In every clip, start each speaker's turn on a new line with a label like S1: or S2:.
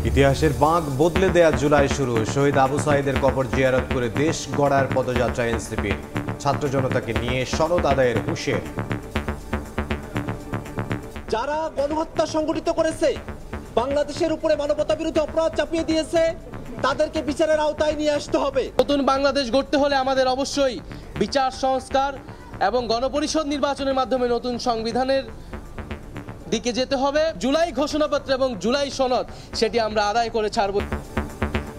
S1: ইতিহাসের বাঁক বদলে দেয়া জুলাই শুরু। শহীদ আবু সাঈদের কবর জিয়ারত করে দেশ গড়ার পদযাত্রা এনসিপির। ছাত্র জনতাকে নিয়ে সনদ আদায়ের হুঁশিয়ারি।
S2: যারা গণহত্যা সংগঠিত করেছে, বাংলাদেশের উপরে মানবতা বিরোধী অপরাধ চাপিয়ে দিয়েছে, তাদেরকে বিচারের আওতায় নিয়ে আসতে হবে।
S3: নতুন বাংলাদেশ গড়তে হলে আমাদের অবশ্যই বিচার সংস্কার এবং গণপরিষদ নির্বাচনের মাধ্যমে নতুন সংবিধানের দিকে যেতে হবে। জুলাই ঘোষণাপত্র এবং জুলাই সনদ সেটি আমরা আদায় করে ছাড়ব।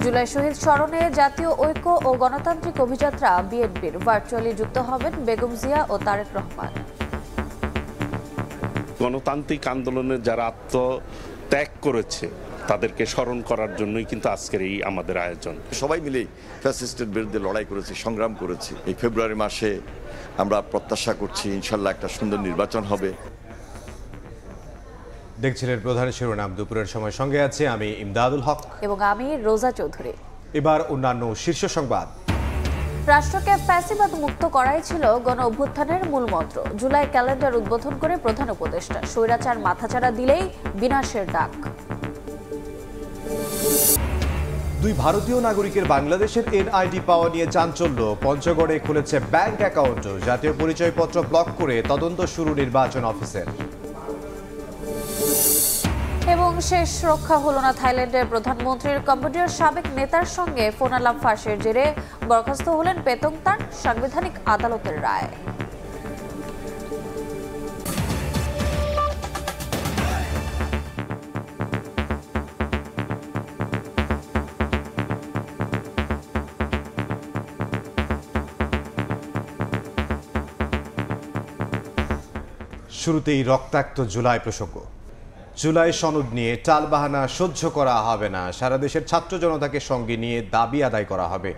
S4: জুলাই শহীদ স্মরণে জাতীয় ঐক্য ও গণতান্ত্রিক অভিযাত্রা বিএনপির। ভার্চুয়ালি যুক্ত হবেন বেগম জিয়া ও তারেক রহমান।
S5: গণতান্ত্রিক আন্দোলনের যারা আত্মত্যাগ করেছে তাদেরকে স্মরণ করার জন্যই কিন্তু আজকের এই আমাদের আয়োজন।
S6: সবাই মিলে ফ্যাসিস্টের বিরুদ্ধে লড়াই করেছি, সংগ্রাম করেছি। এই ফেব্রুয়ারি মাসে আমরা প্রত্যাশা করছি ইনশাল্লাহ একটা সুন্দর নির্বাচন হবে।
S1: দেখছিলেন প্রধান শিরোনাম। দুপুরের সময় সঙ্গে আছে আমি ইমদাদুল হক
S4: এবং আমি রোজা চৌধুরী।
S1: এবার অন্যান্য শীর্ষ সংবাদ।
S4: রাষ্ট্রকে ফ্যাসিবাদ মুক্ত করাই ছিল গণ অভ্যুত্থানের মূল মন্ত্র। জুলাই ক্যালেন্ডার উদ্বোধন করে প্রধান উপদেষ্টা। স্বৈরাচার মাথাচাড়া দিলেই বিনাশের ডাক।
S1: দুই ভারতীয় নাগরিকের বাংলাদেশের এনআইডি পাওয়া নিয়ে চাঞ্চল্য। পঞ্চগড়ে খুলেছে ব্যাংক অ্যাকাউন্ট। জাতীয় পরিচয়পত্র ব্লক করে তদন্ত শুরু নির্বাচন অফিসের।
S4: এবং শেষ রক্ষা হলো না থাইল্যান্ডের প্রধানমন্ত্রীর। কম্বোডিয়ার সাবেক নেতার সঙ্গে ফোনালাপ ফাঁসের জেরে বরখাস্ত হলেন পেতংতান। সাংবিধানিক আদালতের রায়।
S1: শুরুতেই রক্তাক্ত জুলাই প্রসঙ্গ। জুলাই সনদ নিয়ে টালবাহানা সহ্য করা হবে না। সারা দেশের ছাত্র জনতাকে সঙ্গে নিয়ে দাবি আদায় করা হবে।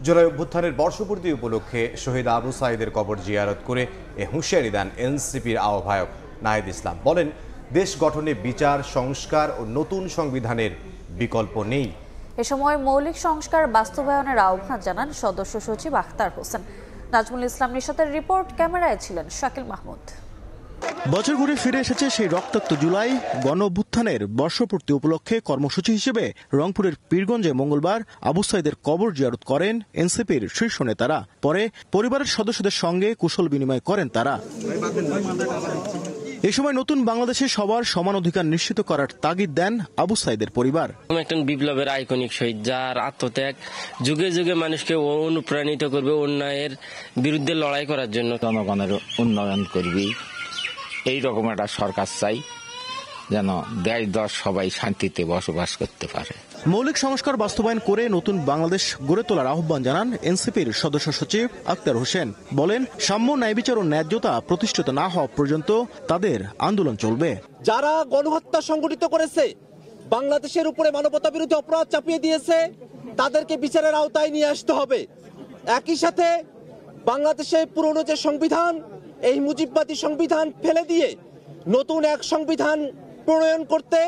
S1: জুলাই অভ্যুত্থানের বর্ষপূর্তি উপলক্ষে শহীদ আবু সাঈদের কবর জিয়ারত করে এ হুঁশিয়ারি দেন এনসিপির আহ্বায়ক নাহিদ ইসলাম। বলেন, দেশ গঠনে বিচার সংস্কার ও নতুন সংবিধানের বিকল্প নেই।
S4: এ সময় মৌলিক সংস্কার বাস্তবায়নের আহ্বান জানান সদস্য সচিব আখতার হোসেন। নাজমুল ইসলাম নিশাতের রিপোর্ট, ক্যামেরায় ছিলেন শাকিল মাহমুদ।
S7: বছর ঘুরে ফিরে এসেছে সেই রক্তাক্ত জুলাই। গণ অভ্যুত্থানের বর্ষপূর্তি উপলক্ষে কর্মসূচি হিসেবে রংপুরের পীরগঞ্জে মঙ্গলবার আবু সাঈদের কবর জিয়ারত করেন এনসিপির শীর্ষ নেতারা। পরে পরিবারের সদস্যদের সঙ্গে কুশল বিনিময় করেন তারা। এ সময় নতুন বাংলাদেশে সবার সমান অধিকার নিশ্চিত করার তাগিদ দেন আবু সাঈদের পরিবার।
S8: একজন বিপ্লবের আইকনিক শহীদ, যার আত্মত্যাগ যুগে যুগে মানুষকে অনুপ্রাণিত করবে অন্যায়ের বিরুদ্ধে লড়াই করার জন্য।
S9: জনগণের উন্নয়ন করবি, এই রকম একটা সরকার চাই যেন দেশ দশ সবাই শান্তিতে বসবাস করতে পারে।
S7: মৌলিক সংস্কার বাস্তবায়ন করে নতুন বাংলাদেশ গড়ে তোলার আহ্বান জানান এনসিপির সদস্য সচিব আখতার হোসেন। বলেন, সাম্য, ন্যায় বিচার ও ন্যায্যতা প্রতিষ্ঠিত না হওয়া পর্যন্ত তাদের আন্দোলন চলবে।
S2: যারা গণহত্যা সংগঠিত করেছে, বাংলাদেশের উপরে মানবতা বিরোধী অপরাধ চাপিয়ে দিয়েছে, তাদেরকে বিচারের আওতায় নিয়ে আসতে হবে। একই সাথে বাংলাদেশের পুরনো যে সংবিধান, এই মুজিববাদী সংবিধান ফেলে দিয়ে নতুন এক সংবিধান প্রণয়ন করতে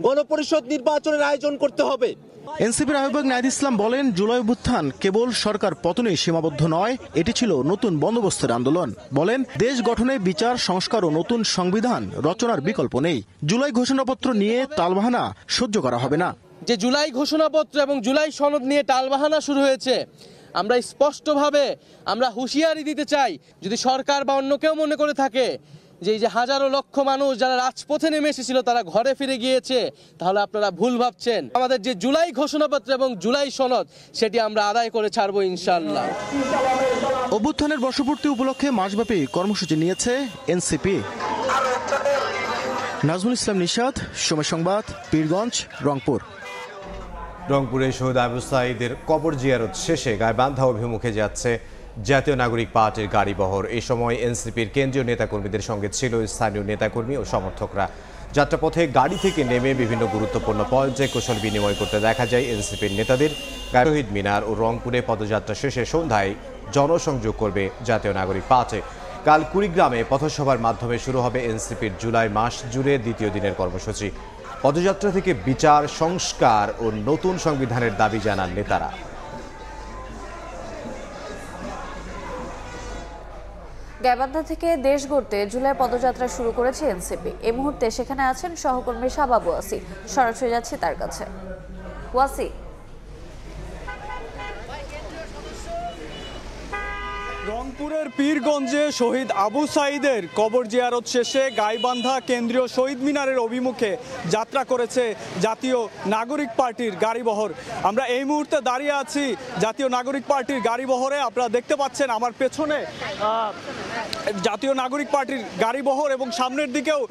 S2: গণপরিষদ নির্বাচনের আয়োজন করতে হবে।
S7: এনসিপির আহ্বায়ক নাহিদ ইসলাম বলেন, জুলাই অভ্যুত্থান কেবল সরকার পতনে সীমাবদ্ধ নয়, এটি ছিল নতুন বন্দোবস্তের আন্দোলন। বলেন, দেশ গঠনে বিচার সংস্কার ও নতুন সংবিধান রচনার বিকল্প নেই। জুলাই ঘোষণাপত্র নিয়ে টালবাহানা সহ্য করা হবে না।
S3: যে জুলাই ঘোষণাপত্র এবং জুলাই সনদ নিয়ে টালবাহানা শুরু হয়েছে, আমরা স্পষ্টভাবে আমরা হুঁশিয়ারি দিতে চাই, যদি সরকার বা অন্য কেউ মনে করে থাকে যে এই যে হাজারো লক্ষ মানুষ যারা রাজপথে নেমে এসেছিল তারা ঘরে ফিরে গিয়েছে, তাহলে আপনারা ভুল ভাবছেন। আমাদের যে জুলাই ঘোষণাপত্র এবং জুলাই সনদ সেটি আমরা আদায় করে ছাড়বো ইনশাআল্লাহ।
S7: অভ্যুত্থানের বর্ষপূর্তি উপলক্ষে মাসব্যাপী কর্মসূচি নিয়েছে এনসিপি। নাজমুল ইসলাম নিশাত, সময় সংবাদ, পীরগঞ্জ, রংপুর।
S1: রংপুরে শহীদ আবু সাঈদের কবর জিয়ারত শেষে গাইবান্ধা অভিমুখে যাচ্ছে জাতীয় নাগরিক পার্টির গাড়িবহর। এই সময় এনসিপির কেন্দ্রীয় নেতাকর্মীদের সঙ্গে ছিল স্থানীয় নেতাকর্মী ও সমর্থকরা। যাত্রাপথে গাড়ি থেকে নেমে বিভিন্ন গুরুত্বপূর্ণ পর্যায়ে কুশল বিনিময় করতে দেখা যায় এনসিপির নেতাদের। শহীদ মিনার ও রংপুরে পদযাত্রা শেষে সন্ধ্যায় জনসংযোগ করবে জাতীয় নাগরিক পার্টি। কাল কুড়িগ্রামে পথসভার মাধ্যমে শুরু হবে এনসিপির জুলাই মাস জুড়ে দ্বিতীয় দিনের কর্মসূচি। পদযাত্রা থেকে বিচার সংস্কার ও নতুন সংবিধানের দাবি জানান নেতারা।
S4: গাইবান্ধা থেকে দেশ গড়তে জুলাই পদযাত্রা শুরু করেছে এনসিপি। এই মুহূর্তে সেখানে আছেন সহকর্মী শাবাবু আসি। সরাসরি যাচ্ছি তার কাছে। ওয়াসি।
S10: রংপুরের পীরগঞ্জে শহীদ আবু সাঈদের কবর জিয়ারত শেষে গাইবান্ধা কেন্দ্রীয় শহীদ মিনারের অভিমুখে যাত্রা করেছে জাতীয় নাগরিক পার্টির গাড়িবহর। আমরা এই মুহূর্তে দাঁড়িয়ে আছি জাতীয় নাগরিক পার্টির গাড়িবহরে। আপনারা দেখতে পাচ্ছেন আমার পেছনে জাতীয় নাগরিক পার্টির গাড়িবহর এবং সামনের দিকেও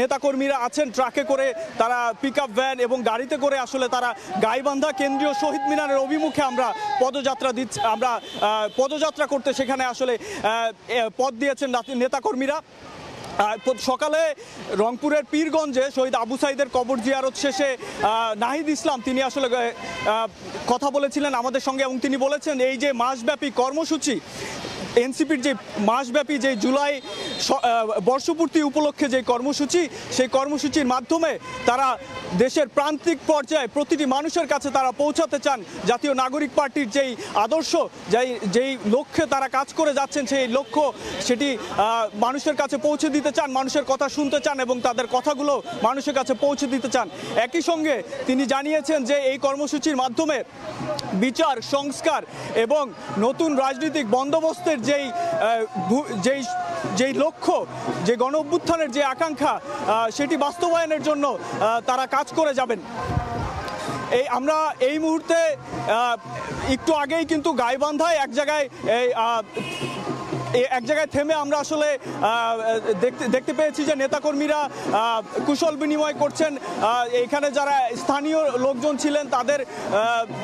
S10: নেতাকর্মীরা আছেন ট্রাকে করে, তারা পিকআপ ভ্যান এবং গাড়িতে করে আসলে তারা গাইবান্ধা কেন্দ্রীয় শহীদ মিনারের অভিমুখে আমরা পদযাত্রা করতে সেখানে আসলে পথ দিয়েছেন নেতাকর্মীরা। সকালে রংপুরের পীরগঞ্জে শহীদ আবু সাঈদের কবর জিয়ারত শেষে নাহিদ ইসলাম তিনি আসলে কথা বলেছিলেন আমাদের সঙ্গে এবং তিনি বলেছেন এই যে মাসব্যাপী কর্মসূচি, এনসিপির যে মাসব্যাপী যে জুলাই বর্ষপূর্তি উপলক্ষে যে কর্মসূচি, সেই কর্মসূচির মাধ্যমে তারা দেশের প্রান্তিক পর্যায়ে প্রতিটি মানুষের কাছে তারা পৌঁছাতে চান জাতীয় নাগরিক পার্টির যেই আদর্শ, যেই লক্ষ্যে তারা কাজ করে যাচ্ছেন, সেই লক্ষ্য সেটি মানুষের কাছে পৌঁছে দিতে চান, মানুষের কথা শুনতে চান এবং তাদের কথাগুলো মানুষের কাছে পৌঁছে দিতে চান। একই সঙ্গে তিনি জানিয়েছেন যে এই কর্মসূচির মাধ্যমে বিচার, সংস্কার এবং নতুন রাজনৈতিক বন্দোবস্তের যেই লক্ষ্য, যে গণ অভ্যুত্থানের যে আকাঙ্ক্ষা, সেটি বাস্তবায়নের জন্য তারা কাজ করে যাবেন। আমরা এই মুহূর্তে একটু আগেই কিন্তু গাইবান্ধায় এক জায়গায় থেমে আমরা আসলে দেখতে পেয়েছি যে নেতাকর্মীরা কুশল বিনিময় করছেন। এখানে যারা স্থানীয় লোকজন ছিলেন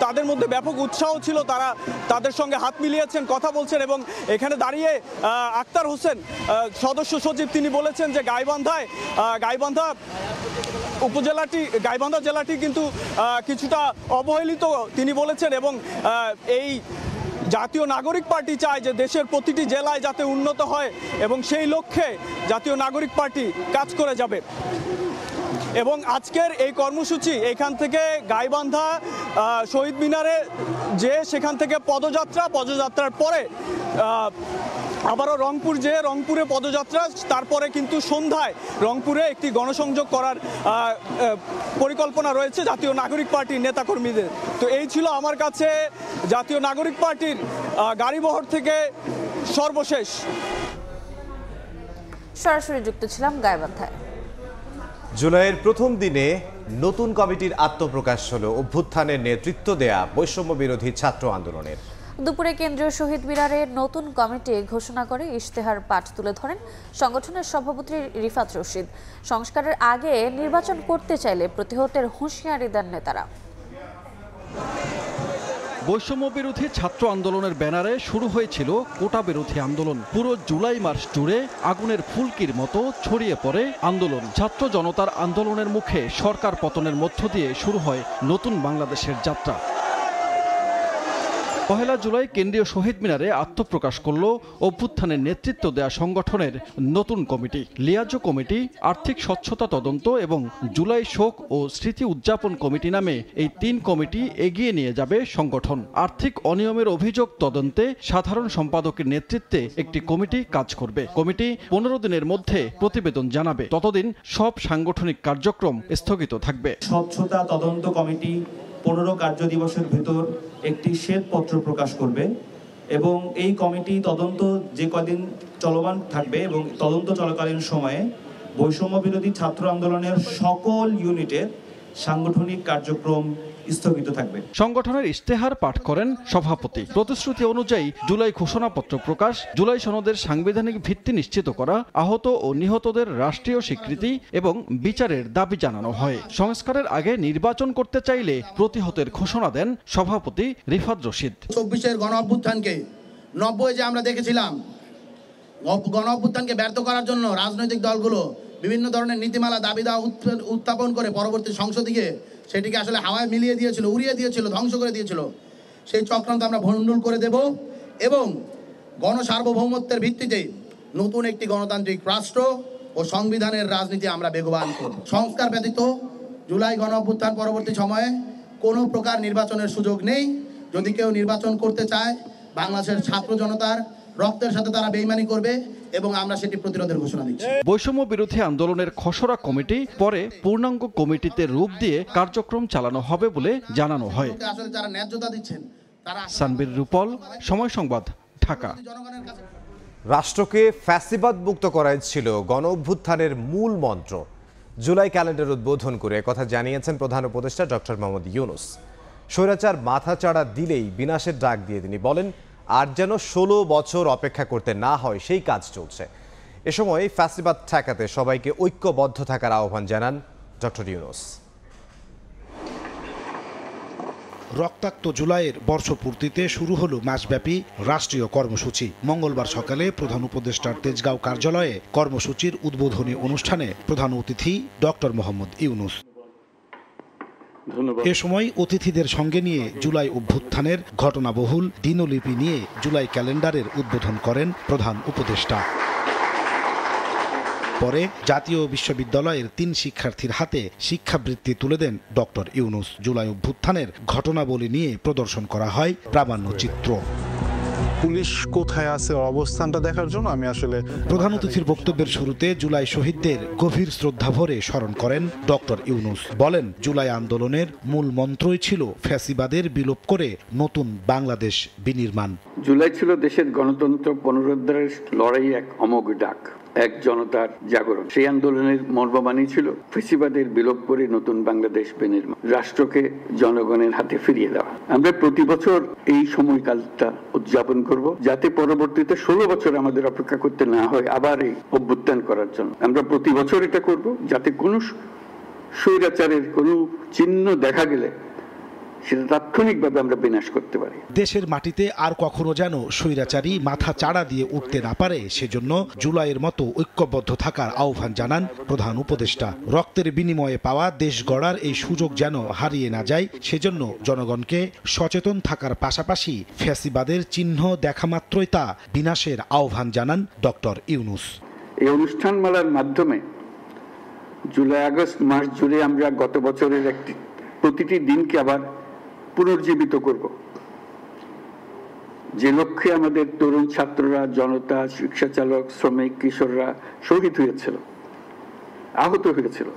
S10: তাদের মধ্যে ব্যাপক উৎসাহ ছিল, তারা তাদের সঙ্গে হাত মিলিয়েছেন, কথা বলছেন এবং এখানে দাঁড়িয়ে আক্তার হোসেন সদস্য সচিব তিনি বলেছেন যে গাইবান্ধা জেলাটি কিন্তু কিছুটা অবহেলিত তিনি বলেছেন এবং এই জাতীয় নাগরিক পার্টি চায় যে দেশের প্রতিটি জেলায় যাতে উন্নত হয় এবং সেই লক্ষ্যে জাতীয় নাগরিক পার্টি কাজ করে যাবে। এবং আজকের এই কর্মসূচি এখান থেকে গাইবান্ধা শহীদ মিনারে যে সেখান থেকে পদযাত্রার পরে আবারও রংপুরে পদযাত্রা, তারপরে কিন্তু সন্ধ্যায় রংপুরে একটি গণসংযোগ করার পরিকল্পনা রয়েছে জাতীয় নাগরিক পার্টির নেতাকর্মীদের। তো এই ছিল আমার কাছে জাতীয় নাগরিক পার্টির গাড়িবহর থেকে সর্বশেষ।
S4: সরাসরি যুক্ত ছিলাম গাইবান্ধায়।
S1: জুলাইয়ের প্রথম দিনে নতুন কমিটির আত্মপ্রকাশ হলো অভ্যুত্থানের নেতৃত্ব দেয়া বৈষম্য বিরোধী ছাত্র আন্দোলনের।
S4: দুপুরে কেন্দ্রীয় শহীদ মিনারে নতুন কমিটি ঘোষণা করে ইশতেহার পাঠ তুলে ধরেন সংগঠনের সভাপতি রিফাত রশিদ। সংস্কারের আগে নির্বাচন করতে চাইলে প্রতিহতের হুঁশিয়ারি দেন নেতারা।
S11: বৈষম্য বিরোধী ছাত্র আন্দোলনের ব্যানারে শুরু হয়েছিল কোটা বিরোধী আন্দোলন। পুরো জুলাই মাস জুড়ে আগুনের ফুলকির মতো ছড়িয়ে পড়ে আন্দোলন। ছাত্র জনতার আন্দোলনের মুখে সরকার পতনের মধ্য দিয়ে শুরু হয় নতুন বাংলাদেশের যাত্রা। 1 জুলাই কেন্দ্রীয় শহীদ মিনারে আত্মপ্রকাশ করল অভ্যুত্থানের নেতৃত্ব দেয়া সংগঠনের নতুন কমিটি। লিয়াজো কমিটি, আর্থিক স্বচ্ছতা তদন্ত এবং জুলাই শোক ও স্মৃতি উদযাপন কমিটি নামে এই 3 কমিটি এগিয়ে নিয়ে যাবে সংগঠন। আর্থিক অনিয়মের অভিযোগ তদন্তে সাধারণ সম্পাদকের নেতৃত্বে একটি কমিটি কাজ করবে। কমিটি 15 দিনের মধ্যে প্রতিবেদন জানাবে। ততদিন সব সাংগঠনিক কার্যক্রম স্থগিত থাকবে।
S12: স্বচ্ছতা তদন্ত কমিটি 15 কার্য দিবসের ভেতর একটি শ্বেতপত্র প্রকাশ করবে এবং এই কমিটি তদন্ত যে কদিন চলমান থাকবে এবং তদন্ত চলাকালীন সময়ে বৈষম্য বিরোধী ছাত্র আন্দোলনের সকল ইউনিটের সাংগঠনিক কার্যক্রম স্থগিত থাকবে।
S11: সংগঠনের ইশতেহার পাঠ করেন সভাপতি। প্রতিশ্রুতি অনুযায়ী জুলাই ঘোষণাপত্র প্রকাশ, জুলাই সনদের সাংবিধানিক ভিত্তি নিশ্চিত করা, আহত ও নিহতদের রাষ্ট্রীয় স্বীকৃতি এবং বিচারের দাবি জানানো হয়। সংস্কারের আগে নির্বাচন করতে চাইলে প্রতিহতের ঘোষণা দেন সভাপতি রিফাত রশিদ।
S13: 24-এর গণ অভ্যুত্থানকে 90 যে আমরা দেখেছিলাম, গণ অভ্যুত্থানকে ব্যর্থ করার জন্য রাজনৈতিক দলগুলো বিভিন্ন ধরনের নীতিমালা দাবি দেওয়া উত্থাপন করে পরবর্তী সংসদে সেটিকে আসলে হাওয়ায় মিলিয়ে দিয়েছিল, উড়িয়ে দিয়েছিল, ধ্বংস করে দিয়েছিল। সেই চক্রান্ত আমরা ভণ্ডুল করে দেব এবং গণসার্বভৌমত্বের ভিত্তিতে নতুন একটি গণতান্ত্রিক রাষ্ট্র ও সংবিধানের রাজনীতি আমরা বেগবান করব। সংস্কার ব্যতীত জুলাই গণ অভ্যুত্থান পরবর্তী সময়ে কোনো প্রকার নির্বাচনের সুযোগ নেই। যদি কেউ নির্বাচন করতে চায়, বাংলাদেশের ছাত্র জনতার রক্তের সাথে তারা বেইমানি করবে এবং আমরা সেটি প্রতিরোধের ঘোষণা দিচ্ছি।
S11: বৈষম্য বিরোধী আন্দোলনের খসড়া কমিটি পরে পূর্ণাঙ্গ কমিটিতে রূপ দিয়ে কার্যক্রম চালানো হবে বলে জানানো হয়।
S13: আসলে যারা ন্যায্যতা দিচ্ছেন তারা
S11: সানবীর রূপল, সময় সংবাদ, ঢাকা।
S1: রাষ্ট্রকে ফ্যাসিবাদ মুক্ত করাই ছিল গণ অভ্যুত্থানের মূল মন্ত্র। জুলাই ক্যালেন্ডার উদ্বোধন করে কথা জানিয়েছেন প্রধান উপদেষ্টা ডক্টর মোহাম্মদ ইউনূস। স্বৈরাচার মাথাচাড়া দিলেই বিনাশের ডাক দিয়ে তিনি বলেন, আর যেন 16 বছর অপেক্ষা করতে না হয় সেই কাজ চলছে। এ সময় ফ্যাসিবাদ ঠেকাতে সবাইকে ঐক্যবদ্ধ থাকার আহ্বান জানান ডক্টর ইউনূস।
S14: রক্তাক্ত জুলাইয়ের বর্ষপূর্তিতে শুরু হলো মাসব্যাপী রাষ্ট্রীয় কর্মসূচি। মঙ্গলবার সকালে প্রধান উপদেষ্টার তেজগাঁও কার্যালয়ে কর্মসূচির উদ্বোধনী অনুষ্ঠানে প্রধান অতিথি ডক্টর মোহাম্মদ ইউনূস। এ সময় অতিথিদের সঙ্গে নিয়ে জুলাই অভ্যুত্থানের ঘটনাবহুল দিনলিপি নিয়ে জুলাই ক্যালেন্ডারের উদ্বোধন করেন প্রধান উপদেষ্টা। পরে জাতীয় বিশ্ববিদ্যালয়ের 3 শিক্ষার্থীর হাতে শিক্ষাবৃত্তি তুলে দেন ডক্টর ইউনূস। জুলাই অভ্যুত্থানের ঘটনাবলী নিয়ে প্রদর্শন করা হয় প্রামাণ্যচিত্র।
S15: পুলিশ কোথায় আছে অবস্থানটা দেখার জন্য আমি আসলে
S14: প্রধান অতিথির বক্তব্যের শুরুতে জুলাই শহীদদের গভীর শ্রদ্ধা ভরে স্মরণ করেন ডক্টর ইউনূস। বলেন, জুলাই আন্দোলনের মূল মন্ত্রই ছিল ফ্যাসিবাদের বিলোপ করে নতুন বাংলাদেশ বিনির্মাণ।
S16: জুলাই ছিল দেশের গণতন্ত্র পুনরুদ্ধারের লড়াই এক অমোঘ ডাক, এক জনতার জাগরণ। সেই আন্দোলনের মর্মবাণী ছিল ফ্যাসিবাদের বিলোপ করে নতুন বাংলাদেশ বিনির্মাণ, রাষ্ট্রকে জনগণের হাতে ফিরিয়ে দেওয়া। আমরা প্রতি বছর এই সময়কালটা উদযাপন করব, যাতে পরবর্তীতে 16 বছর আমাদের অপেক্ষা করতে না হয় আবার এই অভ্যুত্থান করার জন্য। আমরা প্রতি বছর এটা করব, যাতে কোনো স্বৈরাচারের কোনো চিহ্ন দেখা গেলে সেটা তাৎক্ষণিকভাবে আমরা বিনাশ করতে পারি।
S14: দেশের মাটিতে আর কখনো যেন স্বৈরাচারী মাথা চাড়া দিয়ে উঠতে না পারে, সেজন্য জুলাইয়ের মতো ঐক্যবদ্ধ থাকার আহ্বান জানান প্রধান উপদেষ্টা। রক্তের বিনিময়ে পাওয়া দেশ গড়ার এই সুযোগ যেন হারিয়ে না যায়, সেজন্য জনগণকে সচেতন থাকার পাশাপাশি ফ্যাসিবাদের চিহ্ন দেখা মাত্রই তা বিনাশের আহ্বান জানান ডক্টর ইউনূস।
S16: এই অনুষ্ঠানমালার মাধ্যমে জুলাই আগস্ট মাস জুড়ে আমরা গত বছরের প্রতিটি দিনকে আবার পুনর্জীবিত করব, যে লক্ষ্যে আমাদের তরুণ ছাত্ররা, জনতা, রিক্সা চালক, শ্রমিক, কিশোররা শহীদ হয়েছিল, আহত হয়েছিল,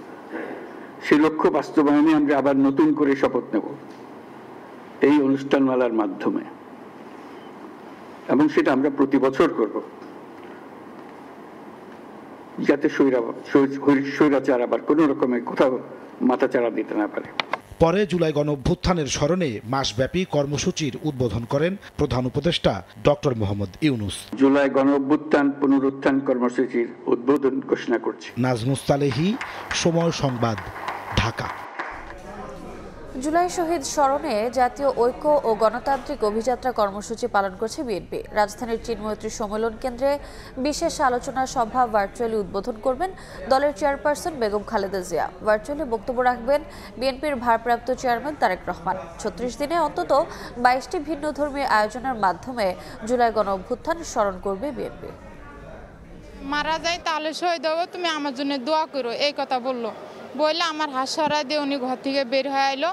S16: সেই লক্ষ্য বাস্তবায়নে আমরা আবার নতুন করে শপথ নেব এই অনুষ্ঠানমালার মাধ্যমে, এবং সেটা আমরা প্রতি বছর করব, যাতে স্বৈরাচার আবার কোনো রকমের কোথাও মাথাচাড়া দিতে না পারে।
S14: পরে জুলাই গণ অভ্যুত্থানের স্মরণে মাসব্যাপী কর্মসূচির উদ্বোধন করেন প্রধান উপদেষ্টা ডক্টর মোহাম্মদ ইউনূস।
S16: জুলাই গণ অভ্যুত্থান পুনরুত্থান কর্মসূচির উদ্বোধন ঘোষণা করছি।
S14: নাজমুস তালেহী, সময় সংবাদ, ঢাকা।
S4: জুলাই শহীদ স্মরণে জাতীয় ঐক্য ও গণতান্ত্রিক অভিযাত্রা কর্মসূচি পালন করছে বিএনপি। রাজধানীর চিন্ময়ত্রী সম্মেলন কেন্দ্রে বিশেষ আলোচনা সভা ভার্চুয়ালি উদ্বোধন করবেন দলের চেয়ারপারসন বেগম খালেদা জিয়া। ভার্চুয়ালি বক্তব্য রাখবেন বিএনপির ভারপ্রাপ্ত চেয়ারম্যান তারেক রহমান। 36 দিনে অন্তত 22টি ভিন্ন ধর্মীয় আয়োজনের মাধ্যমে জুলাই গণ অভ্যুত্থান স্মরণ করবে বিএনপি।
S17: মারা যায় তাহলে শহীদ হবো, তুমি আমার জন্য দোয়া করো, এই কথা বললো। বললে আমার হাত সরাই দিয়ে উনি ঘর থেকে বের হয়ে আইলো।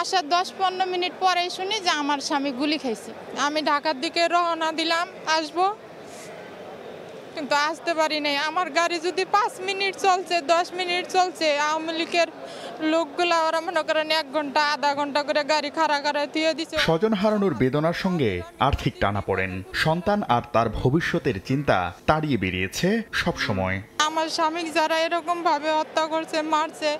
S17: আসার 10-15 মিনিট পরেই শুনি যে আমার স্বামী গুলি খাইছে। আমি ঢাকার দিকে রওনা দিলাম, আসবো, কিন্তু আসতে পারি নাই। আমার গাড়ি যদি 5 মিনিট চলছে, 10 মিনিট চলছে, আওয়ামী লীগের লোকগুলা ওরা মনে করেন 1 ঘন্টা আধা ঘন্টা করে গাড়ি খাড়া করে দিয়ে দিচ্ছে।
S18: স্বজন হারানোর বেদনার সঙ্গে আর্থিক টানাপোড়েন, সন্তান আর তার ভবিষ্যতের চিন্তা তাড়িয়ে বেরিয়েছে সবসময়।
S17: আমার স্বামী যারা এরকম ভাবে হত্যা করছে, মারছে,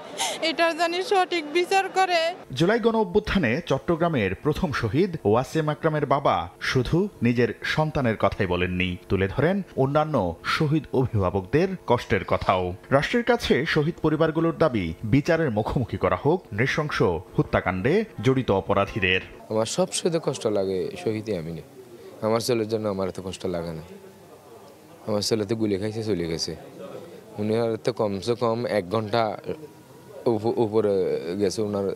S17: এটার জানি সঠিক বিচার করে।
S18: জুলাই গণ অভ্যুত্থানে চট্টগ্রামের প্রথম শহীদ ওয়াসিম আকরামের বাবা শুধু নিজের সন্তানের কথাই বলেননি, তুলে ধরেন অন্যান্য শহীদ অভিভাবকদের কষ্টের কথাও। রাষ্ট্রের কাছে শহীদ পরিবারগুলোর দাবি বিচারের মুখোমুখি করা হোক নৃশংস হত্যাকাণ্ডে জড়িত অপরাধীদের।
S19: আমার সবচেয়ে কষ্ট লাগে শহীদই আমি না, আমার ছেলের জন্য আমার এত কষ্ট লাগে না। আমার ছেলে তো গুলি খাইছে, চলে গেছে। উনি তো কমসে কম 1 ঘন্টা উপরে গেছে ওনার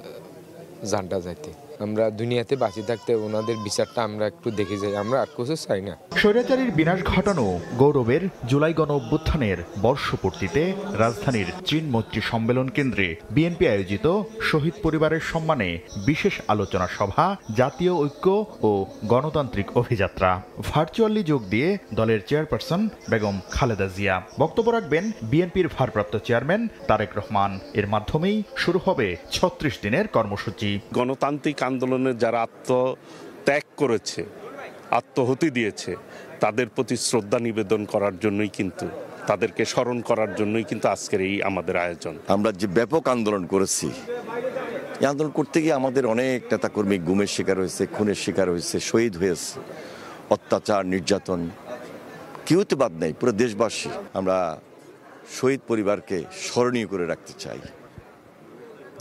S19: জানটা যাইতে। আমরা দুনিয়াতে বাঁচে থাকতে ওনাদের বিচারটা আমরা একটু দেখে যাই, আমরা আর কিছু চাই না।
S18: স্বৈরাচারীর বিনাশ ঘটানো গৌরবের জুলাই গণ অভ্যুত্থানের বর্ষপূর্তিতে রাজধানীর চীন মৈত্রী সম্মেলন কেন্দ্রে বিএনপি আয়োজিত শহীদ পরিবারের সম্মানে বিশেষ আলোচনা সভা, জাতীয় ঐক্য ও গণতান্ত্রিক অভিযাত্রা। ভার্চুয়ালি যোগ দিয়ে দলের চেয়ারপারসন বেগম খালেদা জিয়া বক্তব্য রাখবেন বিএনপির ভারপ্রাপ্ত চেয়ারম্যান তারেক রহমান। এর মাধ্যমেই শুরু হবে ৩৬ দিনের কর্মসূচি।
S5: গণতান্ত্রিক আন্দোলনে যারা আত্মত্যাগ করেছে, আত্মহতি দিয়েছে, তাদের প্রতি শ্রদ্ধা নিবেদন করার জন্যই কিন্তু, তাদেরকে স্মরণ করার জন্যই কিন্তু আজকের এই আমাদের আয়োজন।
S6: আমরা যে ব্যাপক আন্দোলন করেছি, এই আন্দোলন করতে গিয়ে আমাদের অনেক নেতাকর্মী গুমের শিকার হয়েছে, খুনের শিকার হয়েছে, শহীদ হয়েছে। অত্যাচার, নির্যাতন কেউ তো বাদ নেই, পুরো দেশবাসী। আমরা শহীদ পরিবারকে স্মরণীয় করে রাখতে চাই,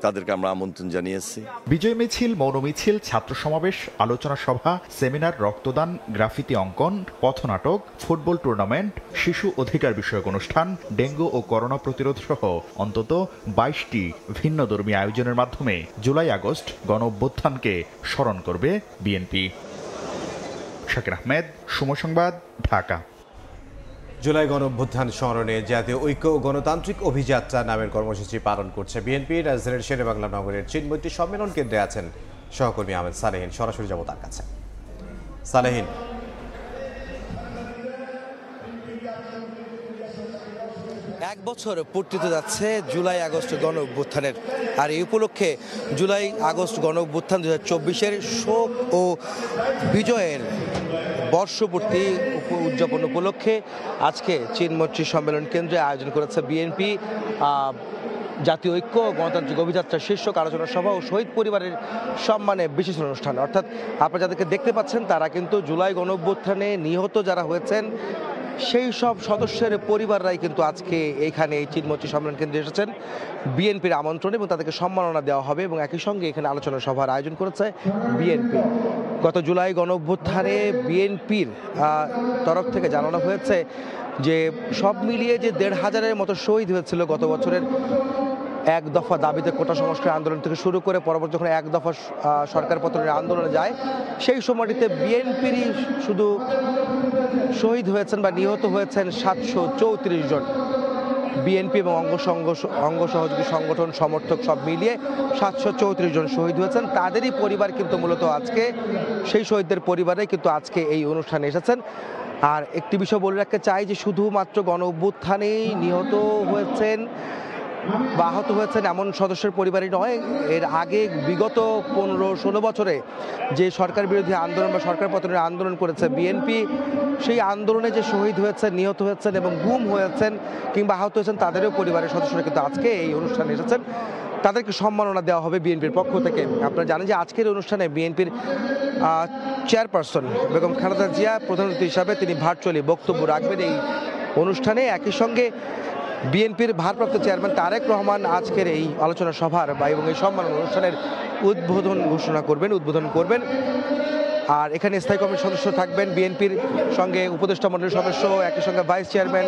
S6: তাদেরকে আমরা আমন্ত্রণ জানিয়েছি।
S18: বিজয় মিছিল, মৌন মিছিল, ছাত্র সমাবেশ, আলোচনা সভা, সেমিনার, রক্তদান, গ্রাফিতি অঙ্কন, পথনাটক, ফুটবল টুর্নামেন্ট, শিশু অধিকার বিষয়ক অনুষ্ঠান, ডেঙ্গু ও করোনা প্রতিরোধ সহ অন্তত ২২টি ভিন্নধর্মী আয়োজনের মাধ্যমে জুলাই আগস্ট গণ অভ্যুত্থানকে স্মরণ করবে বিএনপি। শাকির আহমেদ, সময় সংবাদ, ঢাকা।
S1: জুলাই গণঅভ্যুত্থান স্মরণে জাতীয় ঐক্য ও গণতান্ত্রিক অভিযাত্রা নামের কর্মসূচি পালন করছে বিএনপি। রাজধানীর শেরেবাংলা নগরের চীন মৈত্রী সম্মেলন কেন্দ্রে আছেন সহকর্মী আহমেদ সালেহীন। সরাসরি যাব তার কাছে। সালেহীন,
S20: এক বছর পূর্তিতে যাচ্ছে জুলাই আগস্ট গণ অভ্যুত্থানের, আর এই উপলক্ষে জুলাই আগস্ট গণ অভ্যুত্থান ২০২৪-এর শোক ও বিজয়ের বর্ষপূর্তি উদযাপন উপলক্ষে আজকে চীন মৈত্রী সম্মেলন কেন্দ্রে আয়োজন করেছে বিএনপি জাতীয় ঐক্য গণতান্ত্রিক অভিযাত্রা শীর্ষক আলোচনা সভা ও শহীদ পরিবারের সম্মানে বিশেষ অনুষ্ঠান। অর্থাৎ আপনারা যাদেরকে দেখতে পাচ্ছেন তারা কিন্তু জুলাই গণ অভ্যুত্থানে নিহত যারা হয়েছেন সেই সব সদস্যের পরিবাররাই কিন্তু আজকে এইখানে এই চীন মৈত্রী সম্মেলন কেন্দ্রে এসেছেন বিএনপির আমন্ত্রণে, এবং তাদেরকে সম্মাননা দেওয়া হবে। এবং একই সঙ্গে এখানে আলোচনা সভার আয়োজন করেছে বিএনপি। গত জুলাই গণ অভ্যুত্থানে বিএনপির তরফ থেকে জানানো হয়েছে যে সব মিলিয়ে যে ১৫০০-এর মতো শহীদ হয়েছিল গত বছরের এক দফা দাবিতে কোটা সংস্কার আন্দোলন থেকে শুরু করে পরবর্তী যখন এক দফা সরকার পতনের আন্দোলনে যায়, সেই সময়টিতে বিএনপিরই শুধু শহীদ হয়েছেন বা নিহত হয়েছেন ৭৩৪ জন। বিএনপি এবং অঙ্গ সহযোগী সংগঠন সমর্থক সব মিলিয়ে ৭৩৪ জন শহীদ হয়েছেন। তাদেরই পরিবার কিন্তু মূলত আজকে, সেই শহীদদের পরিবারে কিন্তু আজকে এই অনুষ্ঠানে এসেছেন। আর একটি বিষয় বলে রাখতে চাই যে শুধুমাত্র গণ অভ্যুত্থানেই নিহত হয়েছেন বা আহত হয়েছেন এমন সদস্যের পরিবারই নয়, এর আগে বিগত ১৫-১৬ বছরে যে সরকার বিরোধী আন্দোলন বা সরকার পতনের আন্দোলন করেছে বিএনপি, সেই আন্দোলনে যে শহীদ হয়েছেন, নিহত হয়েছেন এবং গুম হয়েছেন কিংবা আহত হয়েছেন তাদেরও পরিবারের সদস্যরা কিন্তু আজকে এই অনুষ্ঠানে এসেছেন। তাদেরকে সম্মাননা দেওয়া হবে বিএনপির পক্ষ থেকে। আপনারা জানেন যে আজকের অনুষ্ঠানে বিএনপির চেয়ারপারসন বেগম খালেদা জিয়া প্রধান অতিথি হিসাবে তিনি ভার্চুয়ালি বক্তব্য রাখবেন এই অনুষ্ঠানে। একই সঙ্গে বিএনপির ভারপ্রাপ্ত চেয়ারম্যান তারেক রহমান আজকের এই আলোচনা সভার এবং এই সম্মাননা অনুষ্ঠানের উদ্বোধন করবেন। আর এখানে স্থায়ী কমিটির সদস্য থাকবেন বিএনপির সঙ্গে উপদেষ্টা মণ্ডলীর সদস্য, একই সঙ্গে ভাইস চেয়ারম্যান,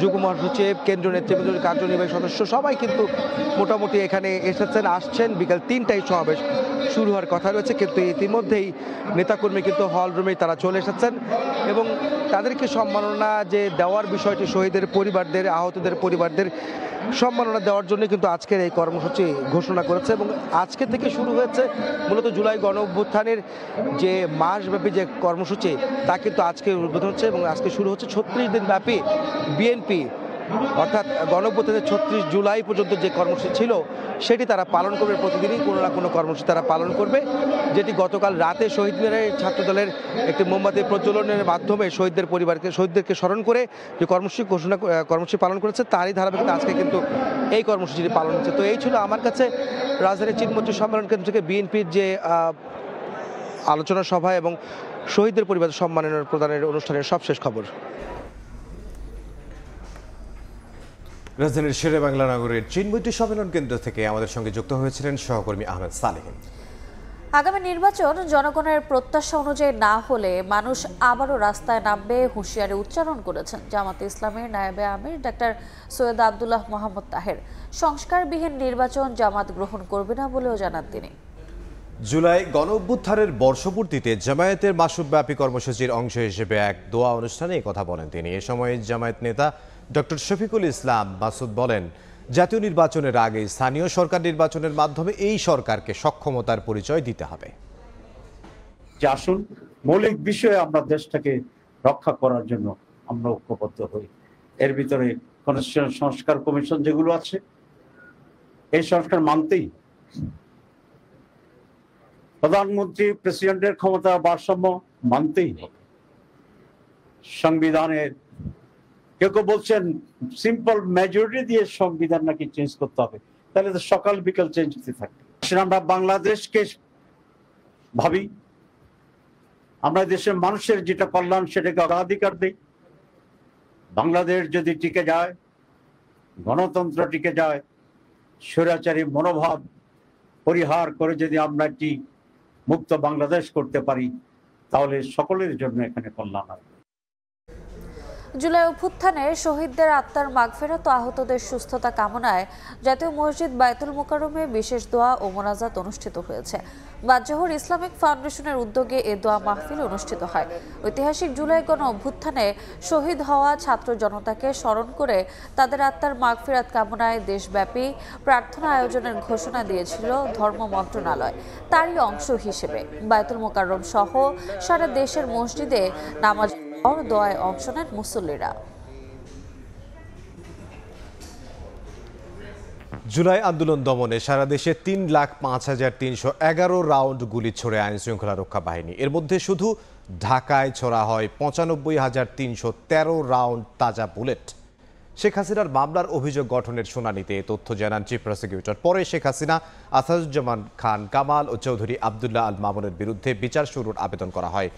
S20: যুগ্ম মহাসচিব, কেন্দ্রীয় নেতৃবৃন্দের কার্যনির্বাহী সদস্য সবাই কিন্তু মোটামুটি এখানে আসছেন। বিকাল ৩টায় সমাবেশ শুরু হওয়ার কথা রয়েছে, কিন্তু ইতিমধ্যেই নেতাকর্মী কিন্তু হল রুমেই তারা চলে এসেছেন এবং তাদেরকে সম্মাননা যে দেওয়ার বিষয়টি শহীদের পরিবারদের, আহতদের পরিবারদের সম্মাননা দেওয়ার জন্য কিন্তু আজকের এই কর্মসূচি ঘোষণা করেছে। এবং আজকে থেকে শুরু হয়েছে মূলত জুলাই গণ অভ্যুত্থানের যে মাসব্যাপী যে কর্মসূচি তা কিন্তু আজকে উদ্বোধন হচ্ছে এবং আজকে শুরু হচ্ছে ৩৬ দিন ব্যাপী বিএনপি, অর্থাৎ গণ অভ্যুত্থানের ৩৬ জুলাই পর্যন্ত যে কর্মসূচি ছিল সেটি তারা পালন করবে। প্রতিদিনই কোনো না কোনো কর্মসূচি তারা পালন করবে, যেটি গতকাল রাতে শহীদ মিনারে ছাত্রদলের একটি মোমবাতি প্রজ্বলনের মাধ্যমে শহীদদেরকে স্মরণ করে যে কর্মসূচি পালন করেছে তারই ধারাবাহিকতা আজকে কিন্তু এই কর্মসূচিটি পালন হচ্ছে। তো এই ছিল আমার কাছে রাজধানীর চীন মৈত্রী সম্মেলন কেন্দ্র থেকে বিএনপির যে আলোচনা সভা এবং শহীদদের পরিবার সম্মাননা প্রদানের অনুষ্ঠানের সবশেষ খবর।
S1: রাজধানীর শেরেবাংলা নগরের চীন মৈত্রী সম্মেলন কেন্দ্র থেকে আমাদের সঙ্গে যুক্ত হয়েছিলেন সহকর্মী আহমেদ সালেহীন।
S4: আগামী নির্বাচন জনগণের প্রত্যাশা অনুযায়ী না হলে মানুষ আবারও রাস্তায় নামবে হুঁশিয়ারি উচ্চারণ করেছেন জামাতে ইসলামের নায়েবে আমির ডাক্তার সৈয়দ আব্দুল্লাহ মোহাম্মদ তাহের। সংস্কারবিহীন নির্বাচন জামাত গ্রহণ করবে না বলেও জানান তিনি।
S1: জুলাই গণ অভ্যুত্থানের বর্ষপূর্তিতে জামায়াতের মাসব্যাপী কর্মসূচির অংশ হিসেবে এক দোয়া অনুষ্ঠানে কথা বলেন তিনি। এ সময় জামায়াত নেতা ডক্টর শফিকুল ইসলাম মাসুদ বলেন, জাতীয় নির্বাচনের আগে স্থানীয় সরকার নির্বাচনের মাধ্যমে এই সরকারকে সক্ষমতার পরিচয় দিতে হবে।
S21: যে আসুন মৌলিক বিষয়ে আমরা দেশটাকে রক্ষা করার জন্য আমরা ঐক্যবদ্ধ হই। এর ভিতরে কনস্টিটিউশন সংস্কার কমিশন যেগুলো আছে, এই সংস্কার মানতেই প্রধানমন্ত্রী প্রেসিডেন্টের ক্ষমতা ভারসাম্য মানতেই হবে। সংবিধানের কেউ কেউ বলছেন সিম্পল মেজরিটি দিয়ে সংবিধান নাকি চেঞ্জ করতে হবে, তাহলে তো সকাল বিকাল চেঞ্জ হতে থাকবে। আমরা বাংলাদেশকে ভাবি, আমরা দেশের মানুষের যেটা কল্যাণ সেটাকে অগ্রাধিকার দিই। বাংলাদেশ যদি টিকে যায়, গণতন্ত্র টিকে যায়, স্বৈরাচারী মনোভাব পরিহার করে যদি আমরা একটি মুক্ত বাংলাদেশ করতে পারি, তাহলে সকলের জন্য এখানে কল্যাণ হবে।
S4: জুলাই অভ্যুত্থানে শহীদদের আত্মার মাগফিরাত ও আহতদের সুস্থতা কামনায় জাতীয় মসজিদ বায়তুল মোকাররমে বিশেষ দোয়া ও মোনাজাত অনুষ্ঠিত হয়েছে। বাদজোহর ইসলামিক ফাউন্ডেশনের উদ্যোগে এ দোয়া মাহফিল অনুষ্ঠিত হয়। ঐতিহাসিক জুলাই গণ অভ্যুত্থানে শহীদ হওয়া ছাত্র জনতাকে স্মরণ করে তাদের আত্মার মাগফিরাত কামনায় দেশব্যাপী প্রার্থনা আয়োজনের ঘোষণা দিয়েছিল ধর্ম মন্ত্রণালয়। তারই অংশ হিসেবে বায়তুল মোকাররম সহ সারা দেশের মসজিদে নামাজ দোয়ায় অংশ নেন মুসল্লিরা।
S1: জুলাই আন্দোলন দমনে সারা দেশে 3,05,311 রাউন্ড গুলি ছোড়ে আইন শৃঙ্খলা রক্ষা বাহিনী। এর মধ্যে শুধু ঢাকায় ছোড়া হয় 95,313 রাউন্ড তাজা বুলেট। শেখ হাসিনার মামলার অভিযোগ গঠনের শুনানিতে তথ্য জানান চিফ প্রসিকিউটর। পরে শেখ হাসিনা, আসাদুজ্জামান খান কামাল ও চৌধুরী আবদুল্লাহ আল মামুনের বিরুদ্ধে বিচার শুরুর আবেদন করা হয়।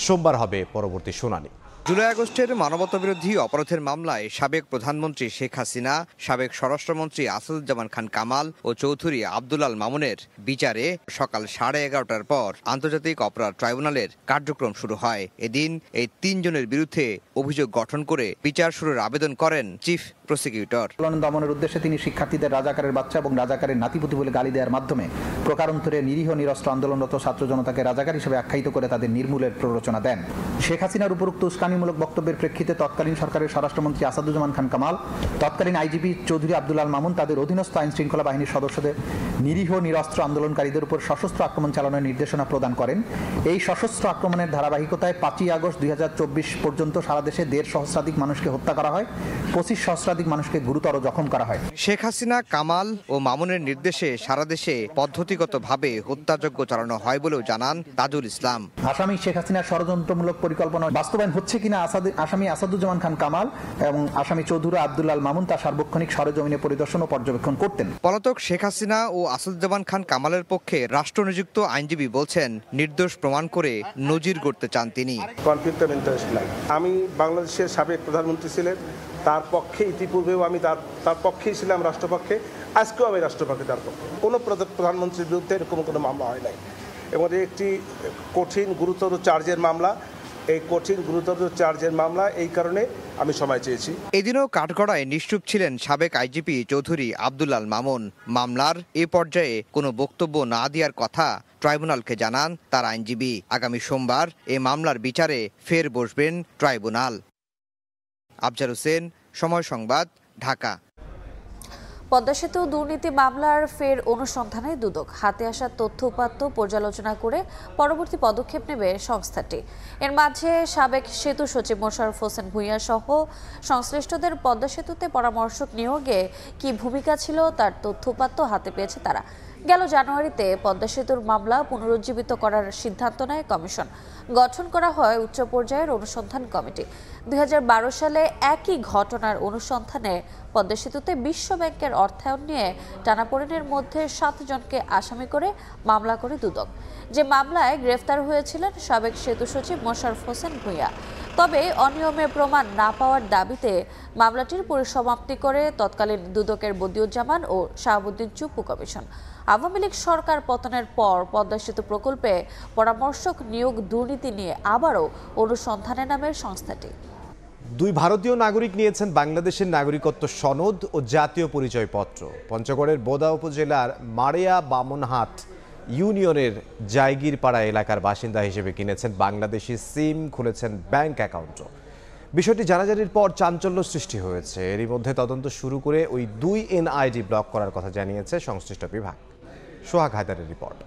S1: সোমবার হবে পরবর্তী শুনানি।
S22: জুলাই আগস্টের মানবতাবিরোধী অপরাধের মামলায় সাবেক প্রধানমন্ত্রী শেখ হাসিনা, সাবেক স্বরাষ্ট্রমন্ত্রী আসাদুজ্জামান খান কামাল ও চৌধুরী আবদুল আল মামুনের বিচারে সকাল 11:30টার পর আন্তর্জাতিক অপরাধ ট্রাইব্যুনালের কার্যক্রম শুরু হয়। এদিন এই 3 জনের বিরুদ্ধে অভিযোগ গঠন করে বিচার শুরুর আবেদন করেন চিফ প্রসিকিউটর।
S23: দমনের উদ্দেশ্যে তিনি শিক্ষার্থীদের রাজাকারের বাচ্চা এবং রাজাকারের নাতিপুতি বলে গালি দেওয়ার মাধ্যমে প্রকারান্তরে নিরীহ নিরস্ত্র আন্দোলনরত ছাত্র জনতাকে রাজাকার হিসেবে আখ্যায়িত করে তাদের নির্মূলের প্ররোচনা দেন। শেখ হাসিনার উপরোক্ত উস্কানিমূলক বক্তব্যের প্রেক্ষিতে তৎকালীন সরকারের স্বরাষ্ট্রমন্ত্রী আসাদুজ্জামান খান কামাল, তৎকালীন আইজিপি চৌধুরী আবদুল আল মামুন তাদের অধীনস্থ আইন শৃঙ্খলা বাহিনীর সদস্যদের নিরীহ নিরস্ত্র আন্দোলনকারীদের উপর সশস্ত্র আক্রমণ চালানোর নির্দেশনা প্রদান করেন। এই সশস্ত্র আক্রমণের ধারাবাহিকতায় 5ই আগস্ট 2024 পর্যন্ত সারা দেশে 1.5 সহস্রাধিক মানুষকে হত্যা করা হয়, 25 সহস্রাধিক মানুষকে গুরুতর জখম করা হয়।
S22: শেখ হাসিনা, কামাল ও মামুনের নির্দেশে সারা দেশে পদ্ধতিগতভাবে হত্যাযজ্ঞ চালানো হয় বলেও জানান তাজুল ইসলাম।
S23: আসামি শেখ হাসিনার ষড়যন্ত্রমূলক পরিকল্পনা বাস্তবায়ন হচ্ছে কিনা আসামি আসাদুজ্জামান খান কামাল এবং আসামি চৌধুরী আবদুল আল মামুন তার সার্বক্ষণিক সরেজমিনে পরিদর্শন ও পর্যবেক্ষণ করতেন।
S22: পলাতক শেখ হাসিনা ও আসাদুজ্জামান খান কামালের পক্ষে রাষ্ট্রনিযুক্ত আইনজীবী বলছেন, নির্দোষ প্রমাণ করে নজির গড়তে চান তিনি।
S24: কনফ্লিক্ট অফ ইন্টারেস্ট নাই। আমি বাংলাদেশের সাবেক প্রধানমন্ত্রী ছিলেন, তার পক্ষে ইতিপূর্বেও আমি তার পক্ষেই ছিলাম, রাষ্ট্রপক্ষে। আজকেও আমি রাষ্ট্রপক্ষে, তার পক্ষে। কোনো প্রধানমন্ত্রীর বিরুদ্ধে এরকম কোনো মামলা হয় নাই এবং একটি কঠিন গুরুতর চার্জের মামলা। এই কঠিন গুরুতর চার্জের মামলা, এই কারণে আমি সময় চেয়েছি।
S22: এদিনও কাঠগড়ায় নিশ্চুপ ছিলেন সাবেক আইজিপি চৌধুরী আবদুল আল মামুন। মামলার এ পর্যায়ে কোনো বক্তব্য না দেওয়ার কথা ট্রাইব্যুনালকে জানান তার আইনজীবী। আগামী সোমবার এ মামলার বিচারে ফের বসবেন ট্রাইব্যুনাল। আফজার হোসেন, সময় সংবাদ, ঢাকা।
S4: পদ্মা সেতু দুর্নীতি মামলার ফের অনুসন্ধানে দুদক। হাতে আসা তথ্য উপাত্ত পর্যালোচনা করে পরবর্তী পদক্ষেপ নেবে সংস্থাটি। এর মাঝে সাবেক সেতু সচিব মোশাররফ হোসেন ভূঁইয়া সহ সংশ্লিষ্টদের পদ্মা সেতুতে পরামর্শক নিয়োগে কি ভূমিকা ছিল তার তথ্য উপাত্ত হাতে পেয়েছে তারা। গেল জানুয়ারিতে পদ্মা সেতুর মামলা পুনরুজ্জীবিত করার সিদ্ধান্ত নেয় কমিশন। গঠন করা হয় উচ্চ পর্যায়ের অনুসন্ধান কমিটি। 2012 সালে একই ঘটনার অনুসন্ধানে পদ্মা সেতুতে বিশ্ব ব্যাংকের অর্থায়ন নিয়ে টানাপোড়েনের মধ্যে 7 জনকে আসামি করে মামলা করে দুদক। যে মামলায় গ্রেফতার হয়েছিলেন সাবেক সেতু সচিব মোশাররফ হোসেন ভূঁইয়া। তবে অনিয়মের প্রমাণ না পাওয়ার দাবিতে মামলাটির পরিসমাপ্তি করে তৎকালীন দুদকের বদিউজ্জামান ও শাহাবুদ্দিন চুপ্পু কমিশন। আওয়ামী লীগ সরকার পতনের পর পদ্মা সেতু প্রকল্পে পরামর্শক নিয়োগ দুর্নীতি নিয়ে আবারও অনুসন্ধানে নামে সংস্থাটি।
S1: 2 ভারতীয় নাগরিক নিয়েছেন বাংলাদেশের নাগরিকত্ব সনদ ও জাতীয় পরিচয়পত্র। পঞ্চগড়ের বোদা উপজেলার মারিয়া বামনহাট ইউনিয়নের জায়গিরপাড়া এলাকার বাসিন্দা হিসেবে কিনেছেন বাংলাদেশি সিম, খুলেছেন ব্যাংক অ্যাকাউন্টও। বিষয়টি জানাজানির পর চাঞ্চল্য সৃষ্টি হয়েছে। এরই মধ্যে তদন্ত শুরু করে ওই 2 এনআইডি ব্লক করার কথা জানিয়েছে সংশ্লিষ্ট বিভাগ। সোহাগ হায়দারের রিপোর্ট।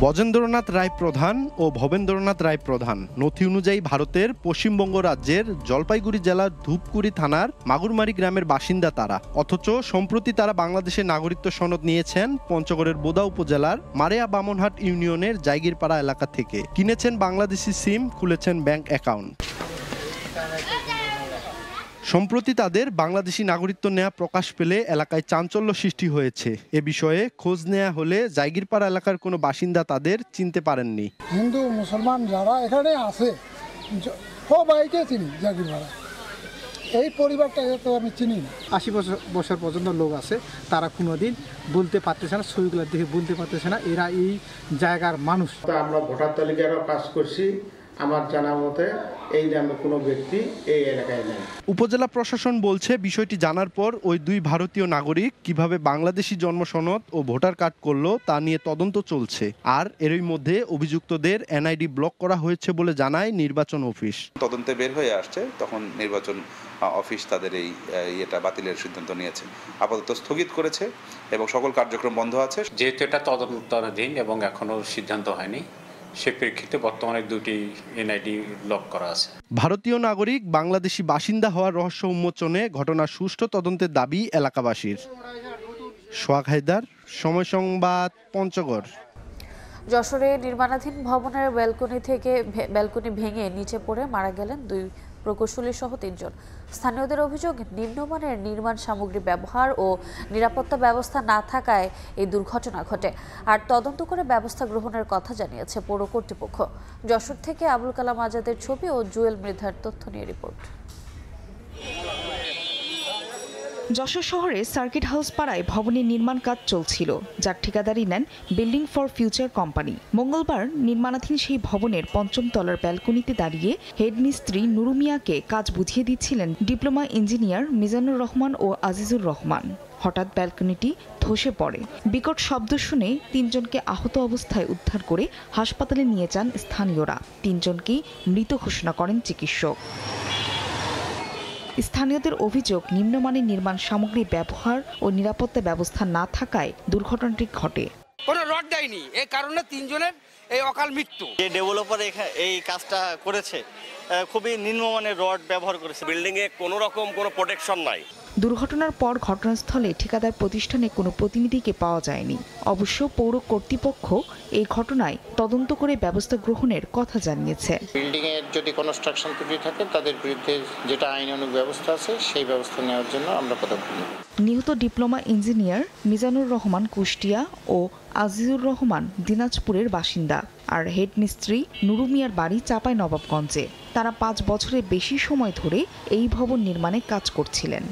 S7: বজেন্দ্রনাথ রায় প্রধান ও ভবেন্দ্রনাথ রায় প্রধান নথি অনুযায়ী ভারতের পশ্চিমবঙ্গ রাজ্যের জলপাইগুড়ি জেলার ধূপগুড়ি থানার মাগুরমারি গ্রামের বাসিন্দা তারা, অথচ সম্প্রতি তারা বাংলাদেশের নাগরিকত্ব সনদ নিয়েছেন পঞ্চগড়ের বোদা উপজেলার মারেয়া বামনহাট ইউনিয়নের জায়গিরপাড়া এলাকা থেকে। কিনেছেন বাংলাদেশি সিম, খুলেছেন ব্যাংক অ্যাকাউন্ট। সম্প্রতি তাদের বাংলাদেশি নাগরিকত্ব নেওয়া প্রকাশ পেলে এলাকায় চাঞ্চল্য সৃষ্টি হয়েছে। এ বিষয়ে খোঁজ নেওয়া হলে জায়গিরপাড়া এলাকার কোনো বাসিন্দা তাদের চিনতে পারেননি।
S2: হিন্দু মুসলমান যারা এখানে আছে সবাইকে চিনি জায়গিরপাড়া। এই পরিবারটাকে তো আমি চিনি না।
S3: 80 বছর পর্যন্ত লোক আছে, তারা কোনোদিন বলতে পারতেছে না, ছবিগুলো দেখে বলতে পারতেছে না এরা এই জায়গার মানুষ।
S8: আমরা ভোটার তালিকারও কাজ করছি, আমার জানা মতে এই নামে কোনো ব্যক্তি এই এলাকায় নেই।
S7: উপজেলা প্রশাসন বলছে বিষয়টি জানার পর ওই 2 ভারতীয় নাগরিক কিভাবে বাংলাদেশি জন্মসনদ ও ভোটার কার্ড করলো তা নিয়ে তদন্ত চলছে। আর এরই মধ্যে অভিযুক্তদের এনআইডি ব্লক করা হয়েছে বলে জানায় নির্বাচন অফিস।
S9: তদন্তে বের হয়ে আসছে, তখন নির্বাচন অফিস তাদের এই ইয়েটা বাতিলের সিদ্ধান্ত নিয়েছে, আপাতত স্থগিত করেছে এবং সকল কার্যক্রম বন্ধ আছে।
S25: যেহেতু এটা তদন্তাধীন এবং এখনো সিদ্ধান্ত হয়নি, সে প্রেক্ষিতে বর্তমানে 2টি এনআইডি ব্লক করা আছে।
S7: ভারতীয় নাগরিক বাংলাদেশি বাসিন্দা হওয়ার রহস্য উন্মোচনে ঘটনার সুষ্ঠু তদন্তের দাবি এলাকাবাসীর। সোহাগ হায়দার, সময় সংবাদ, পঞ্চগড়।
S4: যশোরে নির্মাণাধীন ভবনের ব্যালকনি ভেঙে নিচে পড়ে মারা গেলেন 2 প্রকৌশলী সহ 3 জন। স্থানীয়দের অভিযোগ, নিম্নমানের নির্মাণ সামগ্রী ব্যবহার ও নিরাপত্তা ব্যবস্থা না থাকায় এই দুর্ঘটনা ঘটে। আর তদন্ত করে ব্যবস্থা গ্রহণের কথা জানিয়েছে পৌর কর্তৃপক্ষ। যশোর থেকে আবুল কালাম আজাদের ছবি ও জুয়েল মৃধার তথ্য নিয়ে রিপোর্ট।
S26: যশোর শহরে সার্কিট হাউস পাড়ায় ভবনের নির্মাণ কাজ চলছিল, যার ঠিকাদারি নেন বিল্ডিং ফর ফিউচার কোম্পানি। মঙ্গলবার নির্মাণাধীন সেই ভবনের 5ম তলার ব্যালকনিতে দাঁড়িয়ে হেড মিস্ত্রি নুরু মিয়াকে কাজ বুঝিয়ে দিচ্ছিলেন ডিপ্লোমা ইঞ্জিনিয়ার মিজানুর রহমান ও আজিজুর রহমান। হঠাৎ ব্যালকনিটি ধসে পড়ে। বিকট শব্দ শুনে 3 জনকে আহত অবস্থায় উদ্ধার করে হাসপাতালে নিয়ে যান স্থানীয়রা। 3 জনকেই মৃত ঘোষণা করেন চিকিৎসক। স্থানীয়দের অভিযোগ, নিম্নমানের নির্মাণ সামগ্রী ব্যবহার ও নিরাপত্তা ব্যবস্থা না থাকায় দুর্ঘটনাটি ঘটে।
S27: কোনো রড দেয়নি, এই কারণে 3 জনের এই অকাল মৃত্যু।
S28: যে ডেভেলপার এই কাজটা করেছে খুবই নিম্নমানের রড ব্যবহার করেছে।
S29: বিল্ডিং এ কোনো রকম কোনো প্রোটেকশন নাই।
S26: দুর্ঘটনার পর ঘটনাস্থলে ঠিকাদার প্রতিষ্ঠানে কোনো প্রতিনিধিকে পাওয়া যায়নি। অবশ্য পৌর কর্তৃপক্ষ এই ঘটনায় তদন্ত করে ব্যবস্থা গ্রহণের কথা জানিয়েছে।
S29: বিল্ডিং এর যদি কনস্ট্রাকশন ত্রুটি থাকে তাদের বিরুদ্ধে যেটা আইনানুগ ব্যবস্থা আছে সেই ব্যবস্থা নেওয়ার জন্য আমরা পদক্ষেপ নেব।
S26: নিহত ডিপ্লোমা ইঞ্জিনিয়ার মিজানুর রহমান কুষ্টিয়া ও আজিজুর রহমান দিনাজপুরের বাসিন্দা, আর হেড মিস্ত্রি নুরু মিয়ার বাড়ি চাঁপাইনবাবগঞ্জে। তারা 5 বছরের বেশি সময় ধরে এই ভবন নির্মাণে কাজ করছিলেন।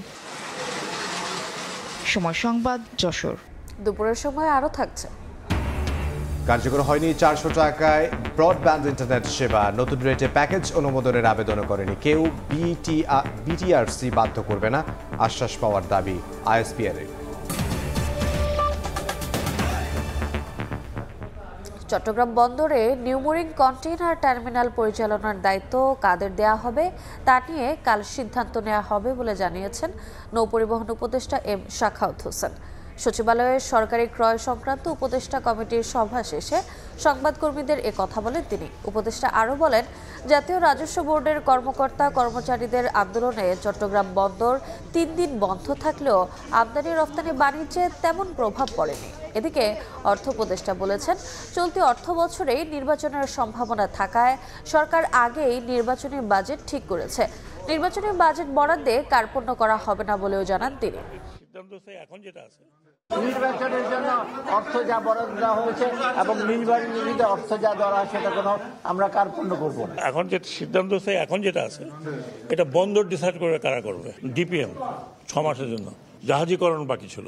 S26: সময় সংবাদ, যশোর।
S4: দুপুরের সময় আরও থাকছে।
S1: কার্যকর হয়নি 400 টাকায় ব্রডব্যান্ড ইন্টারনেট সেবা। নতুন রেটে প্যাকেজ অনুমোদনের আবেদন করেনি কেউ। বিটিআরসি বাধ্য করবে না, আশ্বাস পাওয়ার দাবি আইএসপিআর-এর।
S4: চট্টগ্রাম বন্দরে নিউমোরিং কন্টেইনার টার্মিনাল পরিচালনার দায়িত্ব কাদের দেয়া হবে তা নিয়ে কাল সিদ্ধান্ত নেওয়া হবে বলে জানিয়েছেন নৌপরিবহন উপদেষ্টা এম শাখাওয়াত হোসেন। সচিবালয়ের সরকারি ক্রয় সংক্রান্ত উপদেষ্টা কমিটির সভা শেষে সংবাদকর্মীদের এ কথা বলেন তিনি। উপদেষ্টা আরও বলেন, জাতীয় রাজস্ব বোর্ডের কর্মকর্তা কর্মচারীদের আন্দোলনে চট্টগ্রাম বন্দর 3 দিন বন্ধ থাকলেও আমদানি রপ্তানি বাণিজ্যে তেমন প্রভাব পড়েনি। এদিকে অর্থ উপদেষ্টা বলেছেন, চলতি অর্থ বছরেই নির্বাচনের সম্ভাবনা থাকায় সরকার আগেই নির্বাচনী বাজেট ঠিক করেছে। নির্বাচনী বাজেট বরাদ্দে কার্পণ্য করা হবে না বলেও জানান তিনি।
S21: এখন যেটা আছে নির্বাচনের জন্য অর্থ যা বরাদ্দ দেওয়া হয়েছে এবং নির্বাচনীতে অর্থ যা দেওয়া হয় সেটা কোনো আমরা কার্পণ্য করবো না। এখন যে সিদ্ধান্ত হচ্ছে এখন যেটা আছে এটা বন্দর ডিসাইড করে কারা করবে। ডিপিএম 6 মাসের জন্য জাহাজীকরণ বাকি ছিল,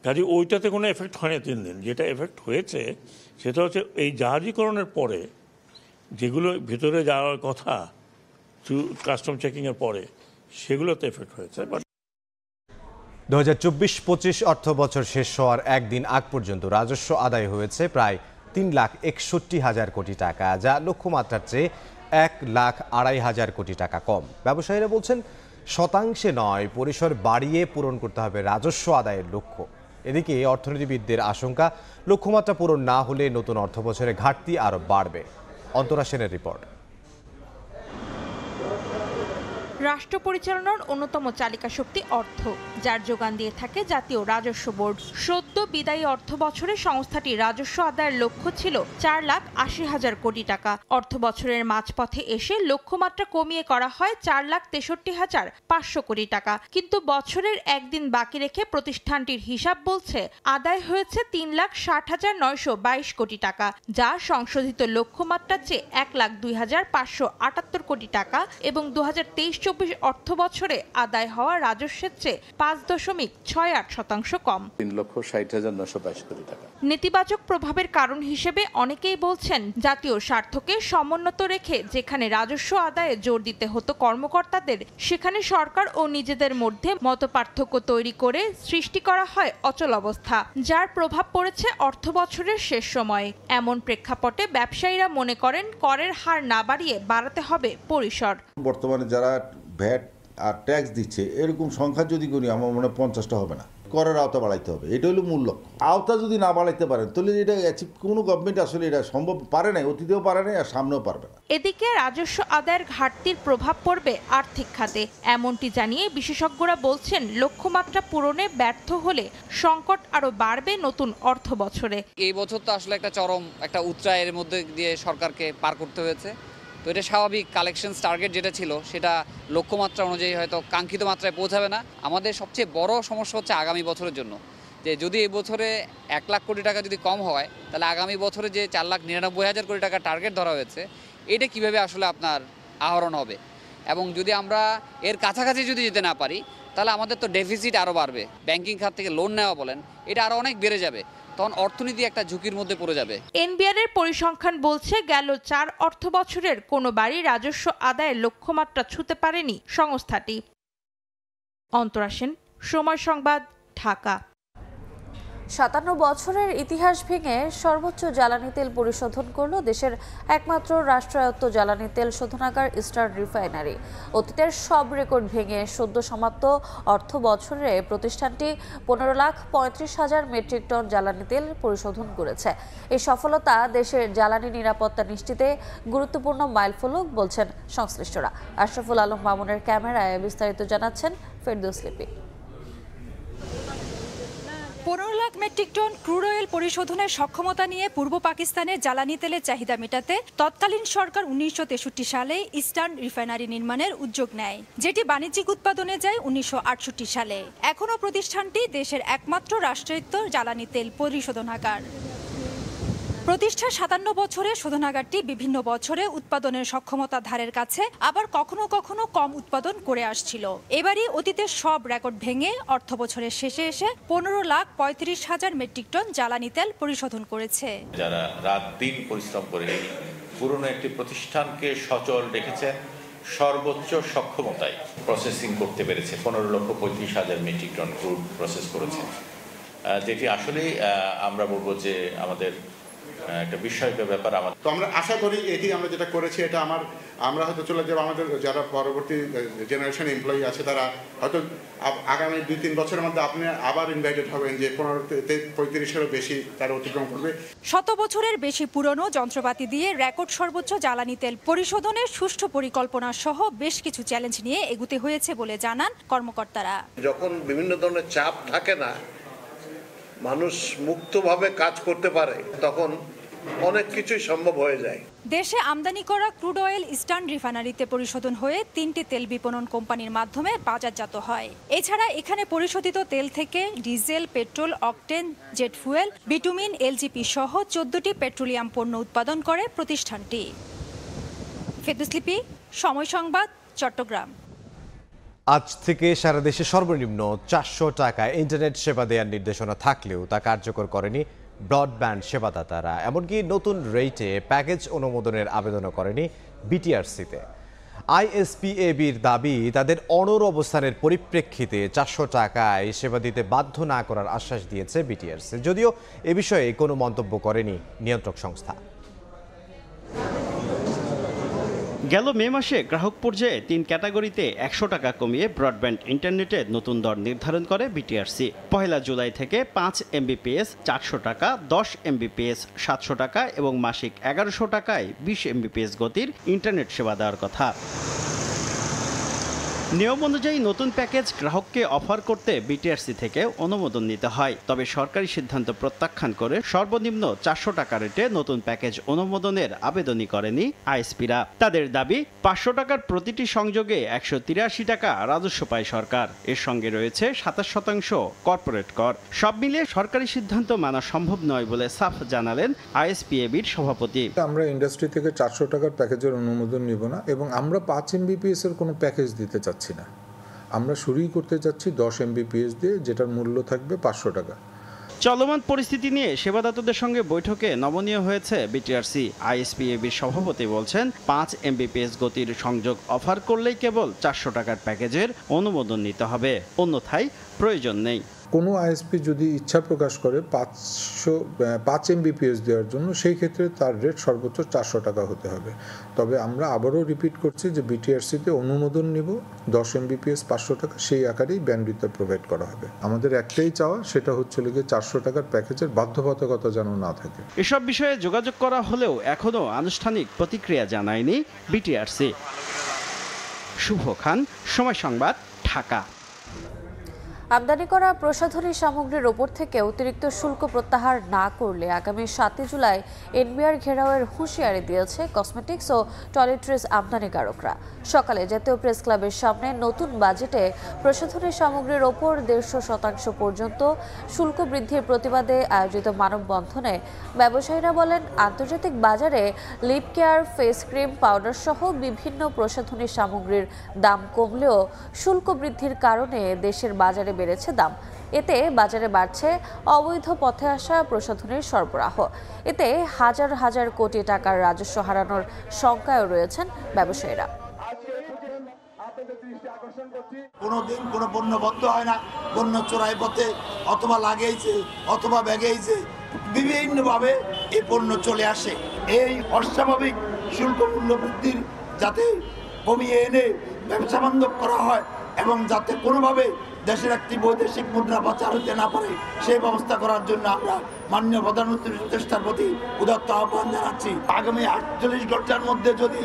S21: কাজে ওইটাতে কোনো এফেক্ট হয়নি 3 দিন। যেটা এফেক্ট হয়েছে সেটা হচ্ছে এই জাহাজীকরণের পরে যেগুলো ভিতরে যাওয়ার কথা কাস্টম চেকিংয়ের পরে সেগুলোতে এফেক্ট হয়েছে।
S1: 2024-25 অর্থ বছর শেষ হওয়ার একদিন আগ পর্যন্ত রাজস্ব আদায় হয়েছে প্রায় 3,61,000 কোটি টাকা, যা লক্ষ্যমাত্রার চেয়ে 1,02,500 কোটি টাকা কম। ব্যবসায়ীরা বলছেন শতাংশে নয়, পরিসর বাড়িয়ে পূরণ করতে হবে রাজস্ব আদায়ের লক্ষ্য। এদিকে অর্থনীতিবিদদের আশঙ্কা, লক্ষ্যমাত্রা পূরণ না হলে নতুন অর্থবছরে ঘাটতি আরও বাড়বে। অন্তরা সেনের রিপোর্ট।
S10: রাষ্ট্র পরিচালনার অন্যতম চালিকা শক্তি অর্থ, যার যোগান দিয়ে থাকে জাতীয় রাজস্ব বোর্ড। সদ্য বিদায়ী অর্থ বছরে সংস্থাটির রাজস্ব আদায়ের লক্ষ্য ছিল 4,80,000 কোটি টাকা। অর্থ বছরের মাঝপথে এসে লক্ষ্যমাত্রা কমিয়ে করা হয় 4,63,500 কোটি টাকা। কিন্তু বছরের একদিন বাকি রেখে প্রতিষ্ঠানটির হিসাব বলছে আদায় হয়েছে 3,60,922 কোটি টাকা, যা সংশোধিত লক্ষ্যমাত্রার চেয়ে 1,02,578 কোটি টাকা এবং 2023-24 অর্থ বছরে আদায় হওয়া রাজস্বের চেয়ে 5.68% কম।
S11: 3,60,922 কোটি টাকা।
S10: নেতিবাচক প্রভাবের কারণ হিসেবে অনেকেই বলছেন জাতীয় স্বার্থকে সমুন্নত রেখে যেখানে রাজস্ব আদায়ে জোর দিতে হতো কর্মকর্তাদের, সেখানে সরকার ও নিজেদের মধ্যে মতপার্থক্য তৈরি করে সৃষ্টি করা হয় অচল অবস্থা, যার প্রভাব পড়েছে অর্থ বছরের শেষ সময়ে। এমন প্রেক্ষাপটে ব্যবসায়ীরা মনে করেন করের হার না বাড়িয়ে বাড়াতে হবে পরিসর।
S12: বর্তমানে যারা ভ্যাট আর ট্যাক্স দিচ্ছে এরকম সংখ্যা যদি করি আমার মনে হয় 50টা হবে না। করের আওতা বাড়াইতে হবে, এটা হলো মূল লক্ষ্য। আওতা যদি না বাড়াইতে পারেন তাহলে এটা কোনো গভর্নমেন্ট আসলে এটা সম্ভব পারে না, অতীতেও পারে না আর সামনেও পারবে না।
S10: এদিকে রাজস্ব আদায়ের ঘাটতির প্রভাব পড়বে আর্থিক খাতে, এমনটি জানিয়ে বিশেষজ্ঞরা বলছেন লক্ষ্যমাত্রা পূরণে ব্যর্থ হলে সংকট আরো বাড়বে নতুন অর্থ বছরে।
S13: এই বছর তো আসলে একটা চরম একটা উচ্চায়ের মধ্যে দিয়ে সরকারকে পার করতে হয়েছে। তো এটা স্বাভাবিক, কালেকশন টার্গেট যেটা ছিল সেটা লক্ষ্যমাত্রা অনুযায়ী হয়তো কাঙ্ক্ষিত মাত্রায় পৌঁছাবে না। আমাদের সবচেয়ে বড় সমস্যা হচ্ছে আগামী বছরের জন্য, যে যদি এই বছরে 1 লাখ কোটি টাকা যদি কম হয় তাহলে আগামী বছরে যে 4,99,000 কোটি টাকা টার্গেট ধরা হয়েছে এটা কিভাবে আসলে আপনার আহরণ হবে, এবং যদি আমরা এর কাছাকাছি যদি যেতে না পারি তাহলে আমাদের তো ডেফিসিট আরও বাড়বে। ব্যাংকিং খাত থেকে লোন নেওয়া বলেন, এটা আরও অনেক বেড়ে যাবে, তখন অর্থনীতি একটা ঝুঁকির মধ্যে পড়ে যাবে।
S10: এনবিআর এর পরিসংখ্যান বলছে গেল 4 অর্থ বছরের কোনো বাড়ি রাজস্ব আদায়ের লক্ষ্যমাত্রা ছুঁতে পারেনি সংস্থাটি। অন্তরা সেন, সময় সংবাদ, ঢাকা।
S4: 57 বছরের ইতিহাস ভেঙে সর্বোচ্চ জ্বালানি তেল পরিশোধন করল দেশের একমাত্র রাষ্ট্রায়ত্ত জ্বালানি তেল শোধনাগার ইস্টার্ন রিফাইনারি। অতীতের সব রেকর্ড ভেঙে সদ্য সমাপ্ত অর্থ বছরে প্রতিষ্ঠানটি 15,35,000 মেট্রিক টন জ্বালানি তেল পরিশোধন করেছে। এই সফলতা দেশের জ্বালানি নিরাপত্তা নিশ্চিতে গুরুত্বপূর্ণ মাইলফলক বলছেন সংশ্লিষ্টরা। আশরাফুল আলম মামুনের ক্যামেরায় বিস্তারিত জানাচ্ছেন Ferdous Lipi.
S14: 15 lakh metric ton crude oil পরিশোধনের সক্ষমতা নিয়ে পূর্ব পাকিস্তানের জ্বালানি তেলের চাহিদা মেটাতে তৎকালীন সরকার 1963 সালে ইস্টার্ন রিফাইনারি নির্মাণের উদ্যোগ নেয়, যেটি বাণিজ্যিক উৎপাদনে যায় 1968 সালে। এখনও প্রতিষ্ঠানটি দেশের একমাত্র রাষ্ট্রায়ত্ত জ্বালানি তেল পরিশোধনাগার। প্রতিষ্ঠা 57 বছরে শোধনাগারটি বিভিন্ন বছরে উৎপাদনের সক্ষমতা ধারের কাছে, আবার কখনো কখনো কম উৎপাদন করে আসছিল। এবারই অতীতের সব রেকর্ড ভেঙে অর্থ বছরের শেষে এসে 15,35,000 মেট্রিক টন জ্বালানি তেল পরিশোধন করেছে।
S15: যারা রাত দিন পরিশ্রম করে এই পুরনো একটি প্রতিষ্ঠানকে সচল রেখেছে, সর্বোচ্চ সক্ষমতায় প্রসেসিং করতে পেরেছে। 15,35,000 মেট্রিক টন ক্রুড প্রসেস করেছে, যেটি আসলেই আমরা বলবো যে আমাদের একটা বিস্ময়কর ব্যাপার।
S16: তো আমরা আশা করি এটি আমরা যেটা করেছি এটা আমরা হয়তো চলে যাবো, আমাদের যারা পরবর্তী জেনারেশন এমপ্লয়ি আছে তারা হয়তো আগামী 2-3 বছরের মধ্যে আপনি আবার ইনভাইটেড হবেন যে 15-35-এরও বেশি তারা অতিক্রম করবে।
S14: 100 বছরের বেশি পুরনো যন্ত্রপাতি দিয়ে রেকর্ড সর্বোচ্চ জ্বালানি তেল পরিশোধনের সুষ্ঠু পরিকল্পনা সহ বেশ কিছু চ্যালেঞ্জ নিয়ে এগুতে হয়েছে বলে জানান কর্মকর্তারা।
S17: যখন বিভিন্ন ধরনের চাপ থাকে না, মানুষ মুক্তভাবে কাজ করতে পারে, তখন অনেক কিছুই সম্ভব হয়ে যায়।
S14: দেশে আমদানি করা ক্রুড অয়েল ইস্টার্ন রিফাইনারিতে পরিশোধন হয়ে 3টি তেল বিপণন কোম্পানির মাধ্যমে বাজারজাত হয়। এছাড়া এখানে পরিশোধিত তেল থেকে diesel, petrol, octane, jet fuel, bitumen, LGP সহ 14টি পেট্রোলিয়াম পণ্য উৎপাদন করে প্রতিষ্ঠানটি। ফেরদৌস লিপি, সময় সংবাদ, চট্টগ্রাম।
S1: আজ থেকে সারা দেশে সর্বনিম্ন 400 টাকায় ইন্টারনেট সেবা দেওয়ার নির্দেশনা থাকলেও তা কার্যকর করেনি ব্রডব্যান্ড সেবাদাতারা। এমনকি নতুন রেটে প্যাকেজ অনুমোদনের আবেদনও করেনি বিটিআরসিতে। আইএসপিএবির দাবি, তাদের অনড় অবস্থানের পরিপ্রেক্ষিতে 400 টাকায় সেবা দিতে বাধ্য না করার আশ্বাস দিয়েছে বিটিআরসি, যদিও এ বিষয়ে কোনো মন্তব্য করেনি নিয়ন্ত্রক সংস্থা।
S2: গেল মে মাসে গ্রাহক পর্যায়ে 3 ক্যাটাগরিতে 100 টাকা কমিয়ে ব্রডব্যান্ড ইন্টারনেটে নতুন দর নির্ধারণ করে বিটিআরসি। 1 জুলাই থেকে 5 এমবিপিএস 400 টাকা, 10 এমবিপিএস 700 টাকা এবং মাসিক 1100 টাকায় 20 এমবিপিএস গতির ইন্টারনেট সেবা দেওয়ার কথা। নিয়ম অনুযায়ী নতুন প্যাকেজ গ্রাহককে অফার করতে বিটিআরসি থেকে অনুমোদন নিতে হয়। তবে সরকারি সিদ্ধান্ত প্রত্যাখ্যান করে সর্বনিম্ন 400 টাকা রেটে নতুন প্যাকেজ অনুমোদনের আবেদনই করেনি আইএসপিরা। তাদের দাবি, 500 টাকার প্রতিটি সংযোগে 183 টাকা রাজস্ব পায় সরকার। এর সঙ্গে রয়েছে 27% কর্পোরেট কর। সব মিলিয়ে সরকারি সিদ্ধান্ত মানা সম্ভব নয় বলে সাফ জানালেন আইএসপিএবির সভাপতি।
S5: আমরা ইন্ডাস্ট্রি থেকে 400 টাকার প্যাকেজের অনুমোদন নিব না এবং আমরা 5 এমবিপিএস এর কোনো প্যাকেজ দিতে চাচ্ছি না। আমরা শুরুই করতে যাচ্ছি 10 এমবিপিএস দিয়ে, যেটার মূল্য থাকবে 500 টাকা।
S2: চলমান পরিস্থিতি নিয়ে সেবাদাতাদের সঙ্গে বৈঠকে নমনীয় হয়েছে বিটিআরসি। আইএসপিএবির সভাপতি বলছেন, 5 এমবিপিএস গতির সংযোগ অফার করলেই কেবল 400 টাকার প্যাকেজের অনুমোদন নিতে হবে, অন্যথায় প্রয়োজন নেই।
S5: কোনো আইএসপি যদি ইচ্ছা প্রকাশ করে 5 এমবিপিএস দেওয়ার জন্য, সেই ক্ষেত্রে তার রেট সর্বোচ্চ 400 টাকা হতে হবে। তবে আমরা আবারও রিপিট করছি যে বিটিআরসিতে অনুমোদন নিব 10 এমবিপিএস 500 টাকা, সেই আকারেই ব্যান্ডউইথ প্রোভাইড করা হবে। আমাদের একটাই চাওয়া, সেটা হচ্ছে 400 টাকার প্যাকেজের বাধ্যবাধকতা যেন না থাকে।
S2: এসব বিষয়ে যোগাযোগ করা হলেও এখনও আনুষ্ঠানিক প্রতিক্রিয়া জানায়নি বিটিআরসি। শুভ খান, সময় সংবাদ, ঢাকা।
S4: আমদানি করা প্রসাধনী সামগ্রীর ওপর থেকে অতিরিক্ত শুল্ক প্রত্যাহার না করলে আগামী 7 জুলাই এনবিআর ঘেরাওয়ের হুঁশিয়ারি দিয়েছে কসমেটিক্স ও টয়লেট্রিজ আমদানিকারকরা। সকালে জাতীয় প্রেস ক্লাবের সামনে নতুন বাজেটে প্রসাধনী সামগ্রীর ওপর 150% পর্যন্ত শুল্ক বৃদ্ধির প্রতিবাদে আয়োজিত মানববন্ধনে ব্যবসায়ীরা বলেন, আন্তর্জাতিক বাজারে lip care, face cream, powder সহ বিভিন্ন প্রসাধনী সামগ্রীর দাম কমলেও শুল্ক বৃদ্ধির কারণে দেশের বাজারে বেড়েছে দাম। এতে বাজারে বাড়ছে অবৈধ পথে আসা প্রসাধনীর সরবরাহ। এতে হাজার হাজার কোটি টাকার রাজস্ব হারানোর শঙ্কায়ও রয়েছেন ব্যবসায়ীরা।
S6: কোনোদিন কোনো পণ্য বন্ধ হয় না, পণ্য চোরাই পথে অথবা লাগেইছে অথবা ব্যাগেইছে, বিভিন্নভাবে এই পণ্য চলে আসে। এই অস্বাভাবিক শুল্ক মূল্য বৃদ্ধির যাতে কমিয়ে এনে ব্যবসা বান্ধব করা হয় এবং যাতে কোনোভাবে দেশের একটি বৈদেশিক মুদ্রা পাচার হতে না পারে, সেই ব্যবস্থা করার জন্য আমরা মাননীয় প্রধানমন্ত্রীর উপদেষ্টার প্রতি উদাত্ত আহ্বান জানাচ্ছি। আগামী 48 ঘন্টার মধ্যে যদি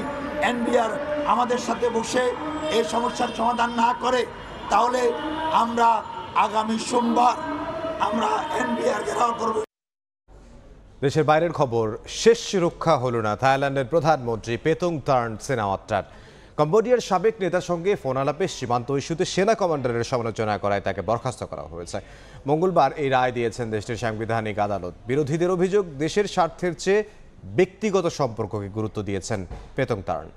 S6: এনবিআর আমাদের সাথে বসে এই সমস্যার সমাধান না করে, তাহলে আমরা আগামী সোমবার আমরা এনবিআর ঘেরাও করব।
S1: দেশের বাইরের খবর, শেষ রক্ষা হলো না থাইল্যান্ডের প্রধানমন্ত্রী পেতুংতার্ন সিনাওয়াত্রার। কম্বোডিয়ার সাবেক নেতার সঙ্গে ফোন আলাপে সীমান্ত ইস্যুতে সেনা কমান্ডারের সমালোচনা করায় তাকে বরখাস্ত করা হয়েছে। মঙ্গলবার এই রায় দিয়েছেন দেশটির সাংবিধানিক আদালত। বিরোধীদের অভিযোগ, দেশের স্বার্থের চেয়ে ব্যক্তিগত সম্পর্ককে গুরুত্ব দিয়েছেন পেতুংতার্ন।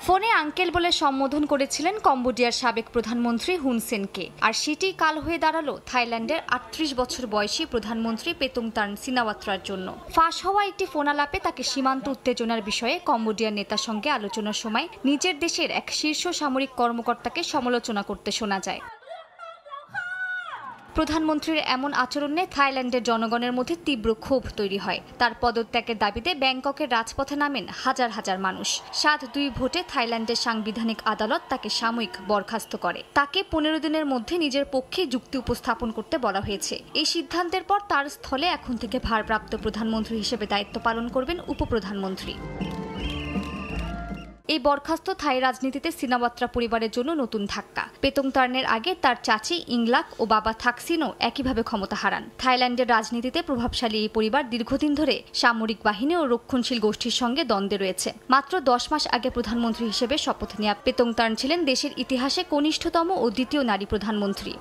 S18: ফোনে আঙ্কেল বলে সম্বোধন করেছিলেন কম্বোডিয়ার সাবেক প্রধানমন্ত্রী হুন সেনকে, আর সেটি কাল হয়ে দাঁড়ালো থাইল্যান্ডের 38 বছর বয়সী প্রধানমন্ত্রী পেতুংতার্ন সিনাওয়াত্রার জন্য। ফাঁস হওয়া একটি ফোনালাপে তাকে সীমান্ত উত্তেজনার বিষয়ে কম্বোডিয়ার নেতার সঙ্গে আলোচনার সময় নিজের দেশের এক শীর্ষ সামরিক কর্মকর্তাকে সমালোচনা করতে শোনা যায়। প্রধানমন্ত্রীর এমন আচরণে থাইল্যান্ডের জনগণের মধ্যে তীব্র ক্ষোভ তৈরি হয়। তার পদত্যাগের দাবিতে ব্যাংককের রাজপথে নামেন হাজার হাজার মানুষ। 7-2 ভোটে থাইল্যান্ডের সাংবিধানিক আদালত তাকে সাময়িক বরখাস্ত করে। তাকে 15 দিনের মধ্যে নিজের পক্ষে যুক্তি উপস্থাপন করতে বলা হয়েছে। এই সিদ্ধান্তের পর তার স্থলে এখন থেকে ভারপ্রাপ্ত প্রধানমন্ত্রী হিসেবে দায়িত্ব পালন করবেন উপপ্রধানমন্ত্রী। এই বরখাস্ত থাই রাজনীতিতে সিনাওয়াত্রা পরিবারের জন্য নতুন ধাক্কা। পেতুংতার্নের আগে তার চাচি ইংলাক ও বাবা থাকসিনও একইভাবে ক্ষমতা হারান। থাইল্যান্ডের রাজনীতিতে প্রভাবশালী এই পরিবার দীর্ঘদিন ধরে সামরিক বাহিনী ও রক্ষণশীল গোষ্ঠীর সঙ্গে দ্বন্দ্বে রয়েছে। মাত্র 10 মাস আগে প্রধানমন্ত্রী হিসেবে শপথ নেওয়া পেতুংতার্ন ছিলেন দেশের ইতিহাসে কনিষ্ঠতম ও দ্বিতীয় নারী প্রধানমন্ত্রী।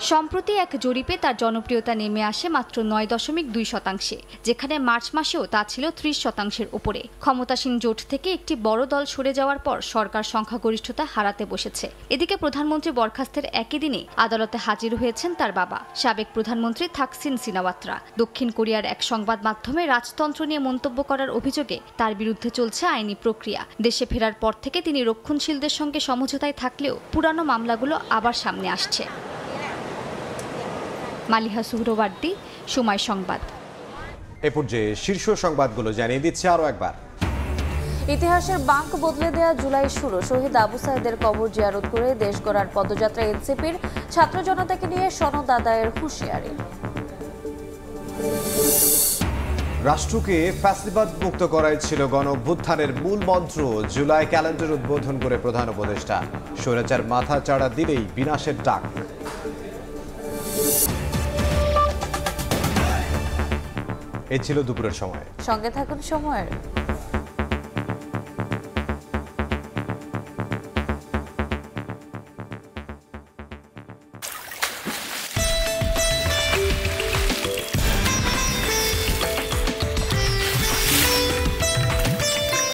S18: সম্প্রতি এক জরিপে তার জনপ্রিয়তা নেমে আসে মাত্র 9.2%, যেখানে মার্চ মাসেও তা ছিল 30%-এর উপরে। ক্ষমতাসীন জোট থেকে একটি বড় দল সরে যাওয়ার পর সরকার সংখ্যাগরিষ্ঠতা হারাতে বসেছে। এদিকে প্রধানমন্ত্রী বরখাস্তের একই দিনে আদালতে হাজির হয়েছেন তার বাবা, সাবেক প্রধানমন্ত্রী থাকসিন সিনাওয়াত্রা। দক্ষিণ কোরিয়ার এক সংবাদ মাধ্যমে রাজতন্ত্র নিয়ে মন্তব্য করার অভিযোগে তার বিরুদ্ধে চলছে আইনি প্রক্রিয়া। দেশে ফেরার পর থেকে তিনি রক্ষণশীলদের সঙ্গে সমঝোতায় থাকলেও পুরানো মামলাগুলো আবার সামনে আসছে। মালিহা সুহরওয়ার্দী, সময় সংবাদ।
S1: এ পর্যায়ে শীর্ষ সংবাদগুলো জানিয়ে দিচ্ছে আরও একবার।
S4: ইতিহাসের বাঁক বদলে দেয়া জুলাই শুরু, শহীদ আবু সাঈদের কবর জিয়ারত করে দেশ গড়ার পদযাত্রা। এনসিপির ছাত্র জনতাকে নিয়ে সনদ আদায়ের হুঁশিয়ারি।
S1: রাষ্ট্রকে ফ্যাসিবাদ মুক্ত করাই ছিল গণ অভ্যুত্থানের মূল মন্ত্র। জুলাই ক্যালেন্ডার উদ্বোধন করে প্রধান উপদেষ্টা। স্বৈরাচার মাথা চাড়া দিলেই বিনাশের ডাক। এ ছিল দুপুরের সময়।
S4: সঙ্গে থাকুন সময়ের।